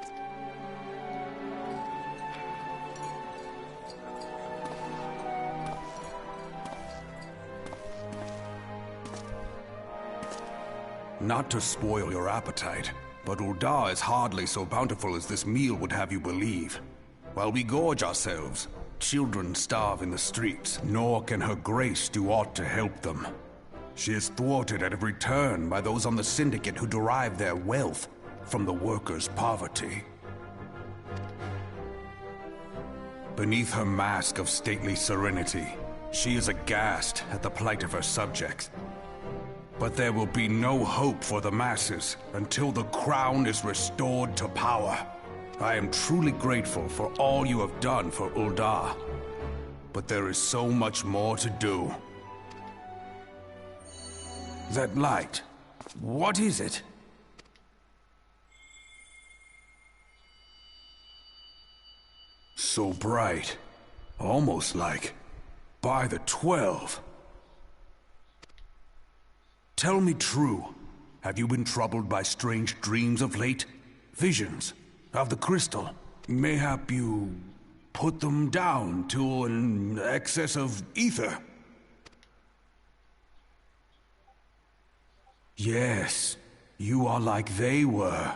[SPEAKER 4] Not to spoil your appetite, but Uldar is hardly so bountiful as this meal would have you believe. While we gorge ourselves, children starve in the streets, nor can her grace do aught to help them. She is thwarted at every turn by those on the Syndicate who derive their wealth from the workers' poverty. Beneath her mask of stately serenity, she is aghast at the plight of her subjects. But there will be no hope for the masses until the crown is restored to power. I am truly grateful for all you have done for Uldar. But there is so much more to do. That light, what is it? So bright, almost like by the 12. Tell me true, have you been troubled by strange dreams of late? Visions of the crystal? Mayhap you put them down to an excess of ether? Yes, you are like they were.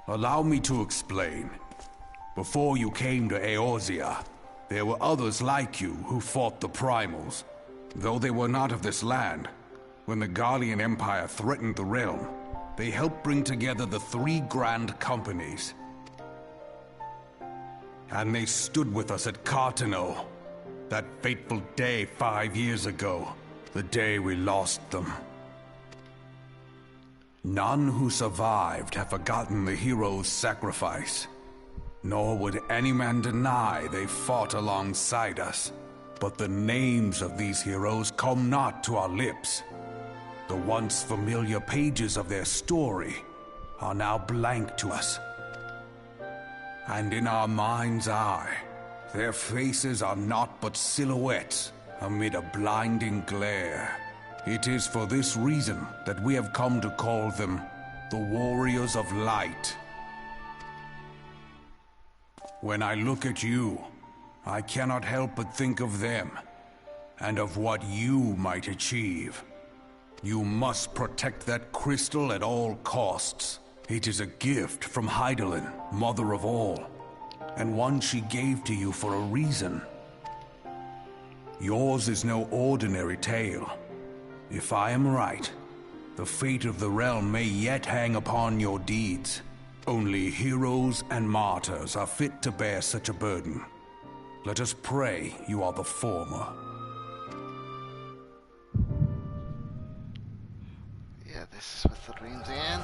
[SPEAKER 4] Allow me to explain. Before you came to Eorzea, there were others like you who fought the Primals. Though they were not of this land, when the Garlean Empire threatened the realm, they helped bring together the 3 grand companies. And they stood with us at Cartano, that fateful day 5 years ago, the day we lost them. None who survived have forgotten the hero's sacrifice. Nor would any man deny they fought alongside us. But the names of these heroes come not to our lips. The once familiar pages of their story are now blank to us. And in our mind's eye, their faces are naught but silhouettes amid a blinding glare. It is for this reason that we have come to call them the Warriors of Light. When I look at you, I cannot help but think of them, and of what you might achieve. You must protect that crystal at all costs. It is a gift from Hydaelyn, Mother of All, and one she gave to you for a reason. Yours is no ordinary tale. If I am right, the fate of the realm may yet hang upon your deeds. Only heroes and martyrs are fit to bear such a burden. Let us pray you are the former.
[SPEAKER 1] Yeah, this is with the dreams again.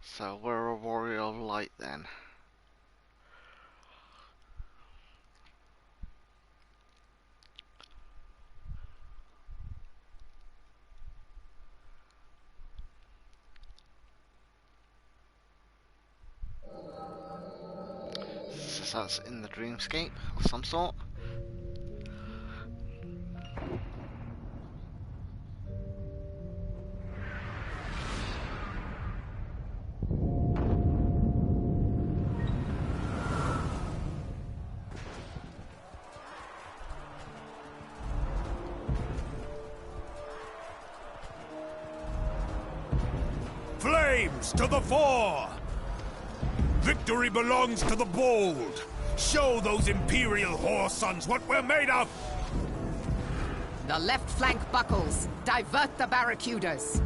[SPEAKER 1] So we're a warrior of light then. So that's in the dreamscape of some sort.
[SPEAKER 3] Flames to the fore! Victory belongs to the bold! Show those Imperial whore sons what we're made of!
[SPEAKER 5] The left flank buckles. Divert the barracudas.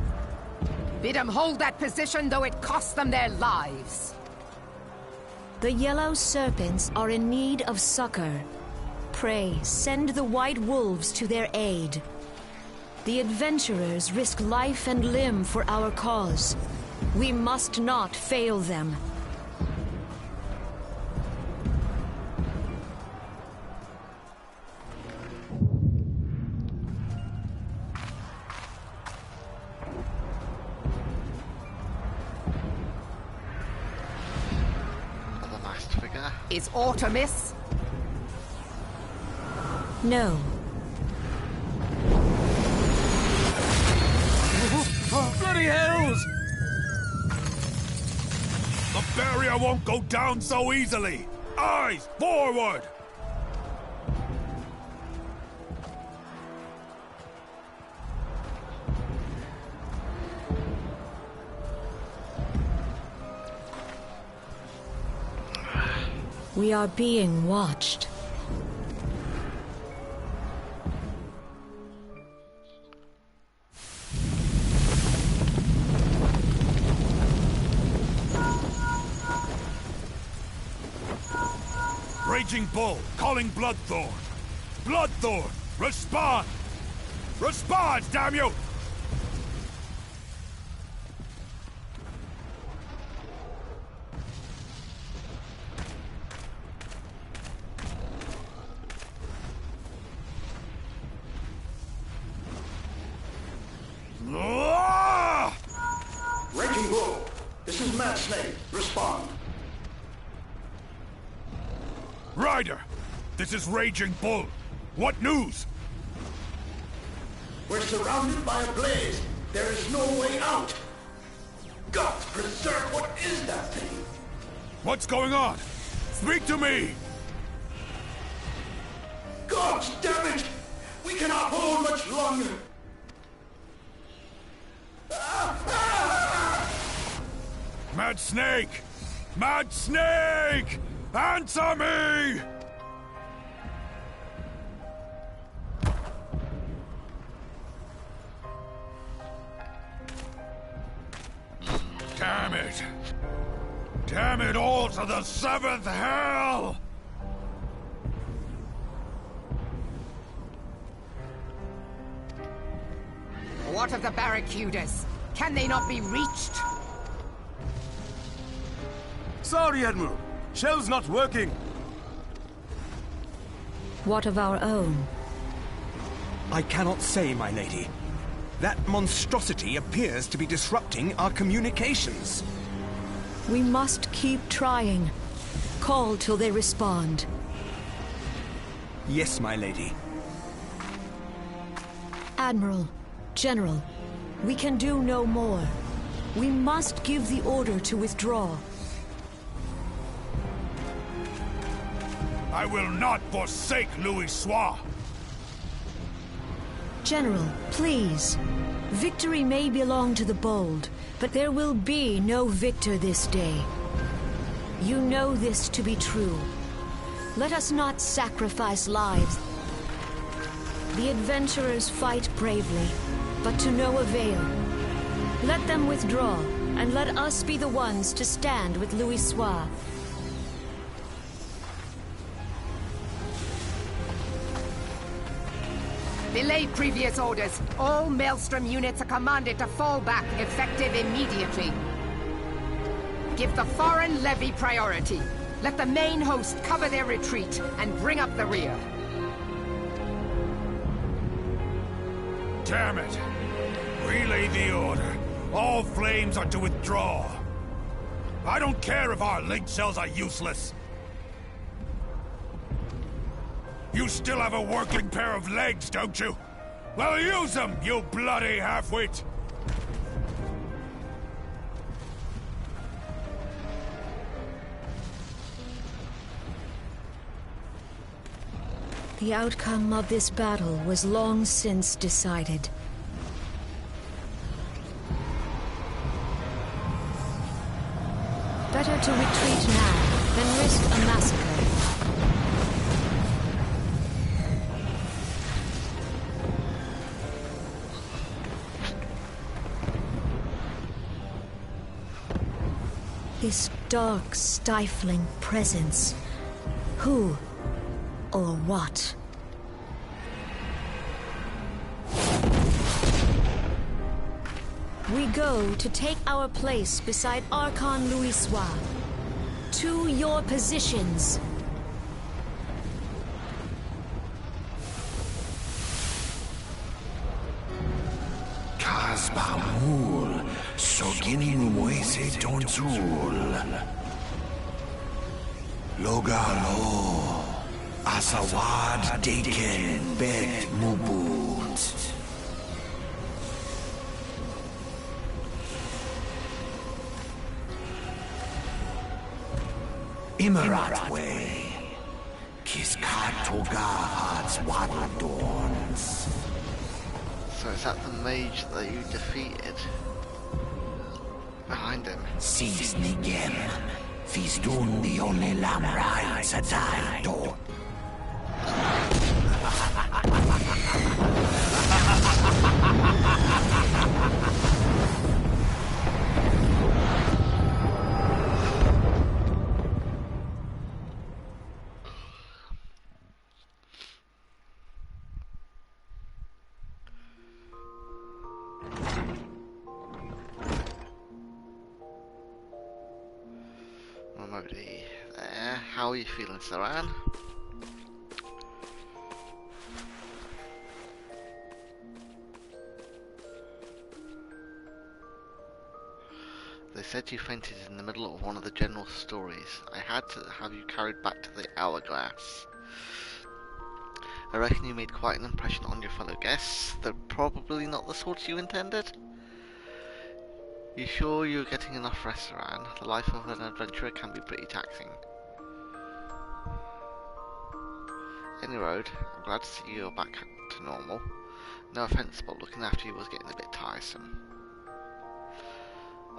[SPEAKER 5] Bid them hold that position, though it costs them their lives.
[SPEAKER 6] The Yellow Serpents are in need of succor. Pray, send the White Wolves to their aid. The adventurers risk life and limb for our cause. We must not fail them.
[SPEAKER 1] Another masked figure.
[SPEAKER 5] Is Artemis?
[SPEAKER 6] No.
[SPEAKER 3] Bloody hells! The barrier won't go down so easily! Eyes forward!
[SPEAKER 6] We are being watched.
[SPEAKER 3] Raging Bull, calling Bloodthorn. Bloodthorn, respond! Respond, damn you!
[SPEAKER 7] Raging Bull, this is Mad Snake. Respond.
[SPEAKER 3] Ryder, this is Raging Bull. What news?
[SPEAKER 7] We're surrounded by a blaze. There is no way out. God preserve, what is that thing?
[SPEAKER 3] What's going on? Speak to me!
[SPEAKER 7] God damn it! We cannot hold much longer.
[SPEAKER 3] Mad Snake! Mad Snake! Answer me! Damn it! Damn it all to the seventh hell!
[SPEAKER 5] What of the barracudas? Can they not be reached?
[SPEAKER 8] Sorry, Admiral. Shell's not working.
[SPEAKER 6] What of our own?
[SPEAKER 8] I cannot say, my lady. That monstrosity appears to be disrupting our communications.
[SPEAKER 6] We must keep trying. Call till they respond.
[SPEAKER 8] Yes, my lady.
[SPEAKER 6] Admiral, General, we can do no more. We must give the order to withdraw.
[SPEAKER 3] I will not forsake Louis Soir.
[SPEAKER 6] General, please. Victory may belong to the bold, but there will be no victor this day. You know this to be true. Let us not sacrifice lives. The adventurers fight bravely, but to no avail. Let them withdraw, and let us be the ones to stand with Louis Soir.
[SPEAKER 5] Delay previous orders. All Maelstrom units are commanded to fall back, effective immediately. Give the foreign levy priority. Let the main host cover their retreat and bring up the rear.
[SPEAKER 3] Damn it! Relay the order. All flames are to withdraw. I don't care if our link cells are useless. You still have a working pair of legs, don't you? Well, use them, you bloody half-wit!
[SPEAKER 6] The outcome of this battle was long since decided. Better to retreat now than risk a massacre. This dark, stifling presence. Who or what? We go to take our place beside Archon Louisoix. To your positions.
[SPEAKER 7] Kasbamul, Soginin Moise Tonsul. Logalo, Asawad Deken Bet Mubut. Imarat Way, Kiskatoga Hearts Waddledorns.
[SPEAKER 1] So is that the mage that you defeated? Behind him.
[SPEAKER 7] Sis Nigem, Fizdun the only Lamrai Sadai.
[SPEAKER 1] Remotely there. How are you feeling, Saran? They said you fainted in the middle of one of the general stories. I had to have you carried back to the hourglass. I reckon you made quite an impression on your fellow guests. They're probably not the sorts you intended. You sure you're getting enough rest, Saran? The life of an adventurer can be pretty taxing. Any road, I'm glad to see you're back to normal. No offence, but looking after you was getting a bit tiresome.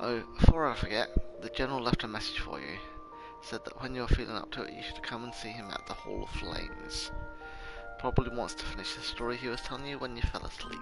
[SPEAKER 1] Oh, before I forget, the General left a message for you. Said that when you're feeling up to it, you should come and see him at the Hall of Flames. Probably wants to finish the story he was telling you when you fell asleep.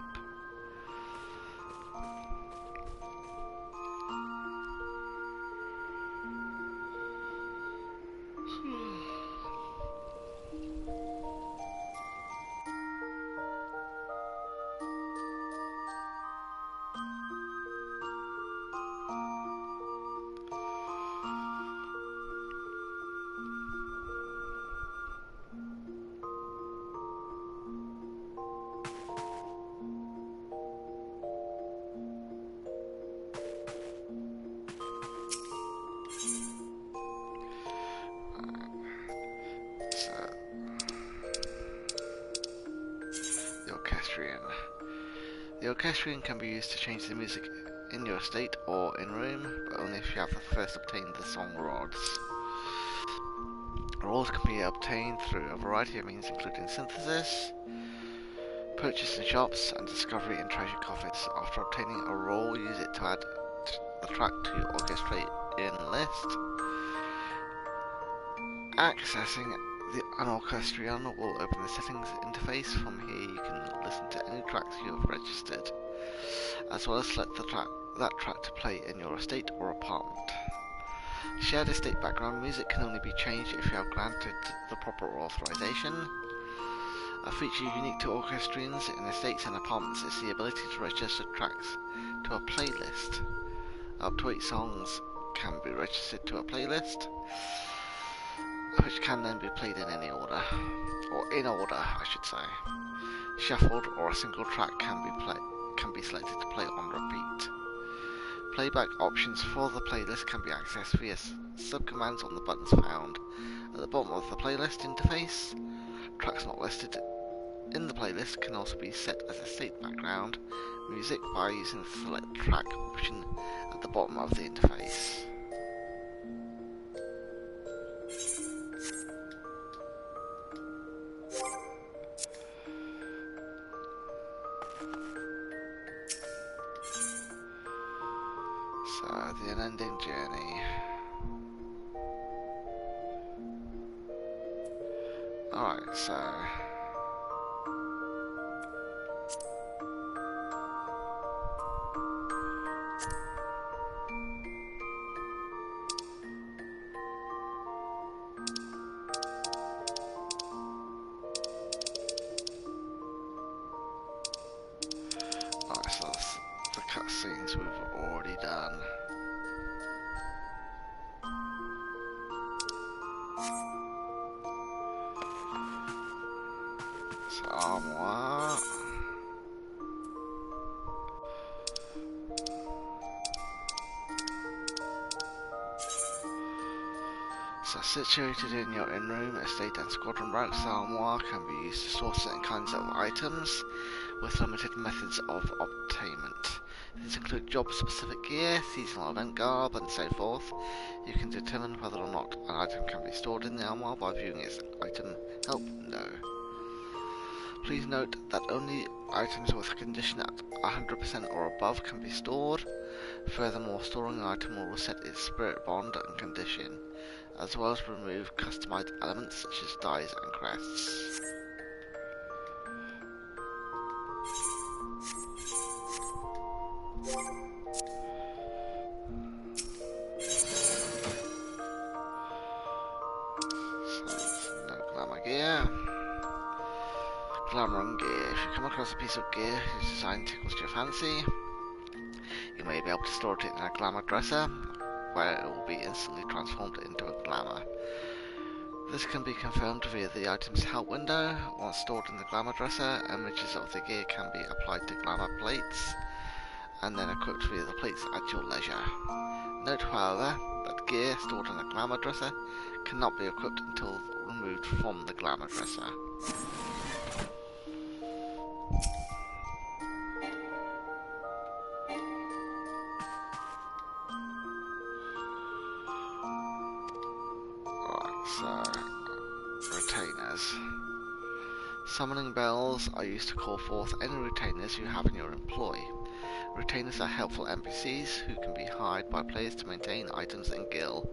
[SPEAKER 1] The orchestrion can be used to change the music in your estate or in room, but only if you have first obtained the song rods. Rolls can be obtained through a variety of means, including synthesis, purchase in shops, and discovery in treasure coffers. After obtaining a roll, use it to add the track to your orchestrion list. Accessing an orchestrion will open the settings interface. From here you can listen to any tracks you have registered, as well as select that track to play in your estate or apartment. Shared estate background music can only be changed if you have granted the proper authorization. A feature unique to orchestrions in estates and apartments is the ability to register tracks to a playlist. Up to 8 songs can be registered to a playlist, which can then be played in any order, or in order I should say. Shuffled, or a single track can be selected to play on repeat. Playback options for the playlist can be accessed via subcommands on the buttons found at the bottom of the playlist interface. Tracks not listed in the playlist can also be set as estate background music by using the select track option at the bottom of the interface. So, the unending journey. Alright, so... Alright, so that's the cutscenes we've already done. So armoire. So situated in your in-room, estate and squadron ranks, the armoire can be used to store certain kinds of items with limited methods of obtainment. These include job-specific gear, seasonal event garb, and so forth. You can determine whether or not an item can be stored in the armoire by viewing its item help window. Please note that only items with a condition at 100% or above can be stored. Furthermore, storing an item will reset its spirit bond and condition, as well as remove customized elements such as dyes and crests. So, no glamour gear. Glamour and gear. If you come across a piece of gear whose design tickles your fancy, you may be able to store it in a glamour dresser, where it will be instantly transformed into a glamour. This can be confirmed via the item's help window. Once stored in the glamour dresser, images of the gear can be applied to glamour plates, and then equipped via the plates at your leisure. Note, however, that gear stored in a glamour dresser cannot be equipped until removed from the glamour dresser. So, retainers. Summoning bells are used to call forth any retainers you have in your employ. Retainers are helpful NPCs who can be hired by players to maintain items in guild,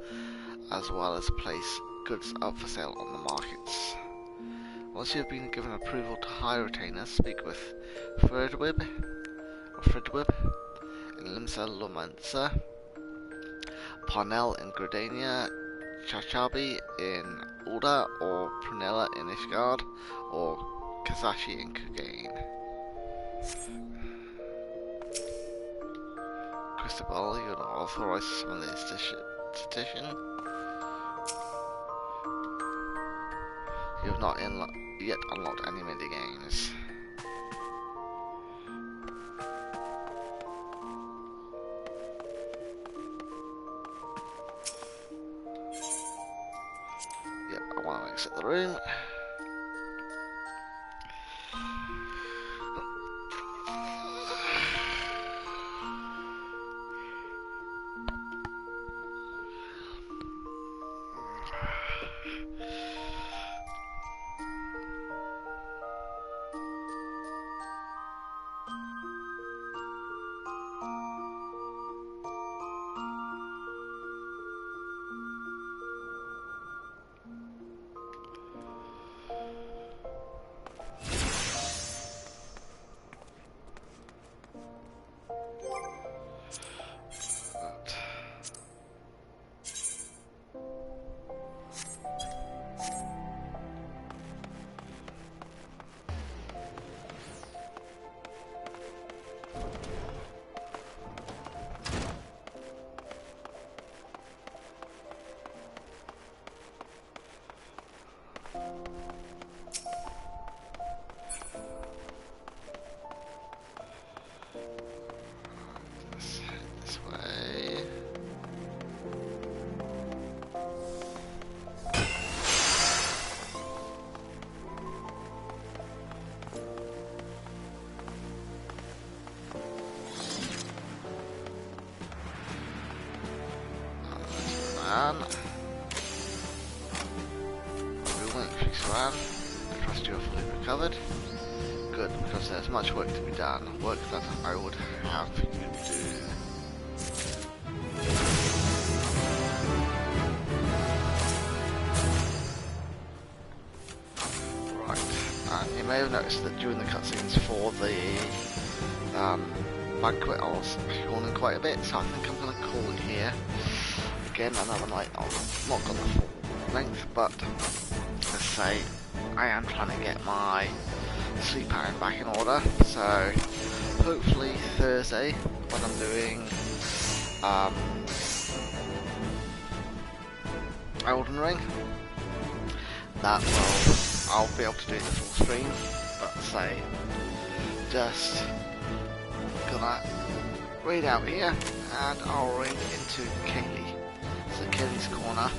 [SPEAKER 1] as well as place goods up for sale on the markets. Once you have been given approval to hire retainers, speak with Fridwib in Limsa Lumensa, Parnell in Gridania, Chachabi in Ulda, or Prunella in Ishgard, or Kazashi in Kugain. Cristobal, you're not authorized to summon the institution. You have not yet unlocked any minigames. Yep, I want to exit the room. I trust you are fully recovered. Good, because there's much work to be done. Work that I would have you do. you may have noticed that during the cutscenes for the banquet I was yawning quite a bit, so I think I'm going to call it here. Again, another night, I've not got the full length, but let's say I am trying to get my sleep pattern back in order, so hopefully Thursday when I'm doing Elden Ring, I'll be able to do the full stream, but say just gonna read out here and I'll ring into Kaylee. So Kaylee's corner.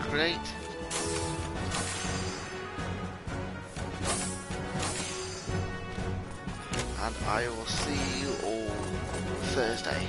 [SPEAKER 1] Create. And I will see you all Thursday.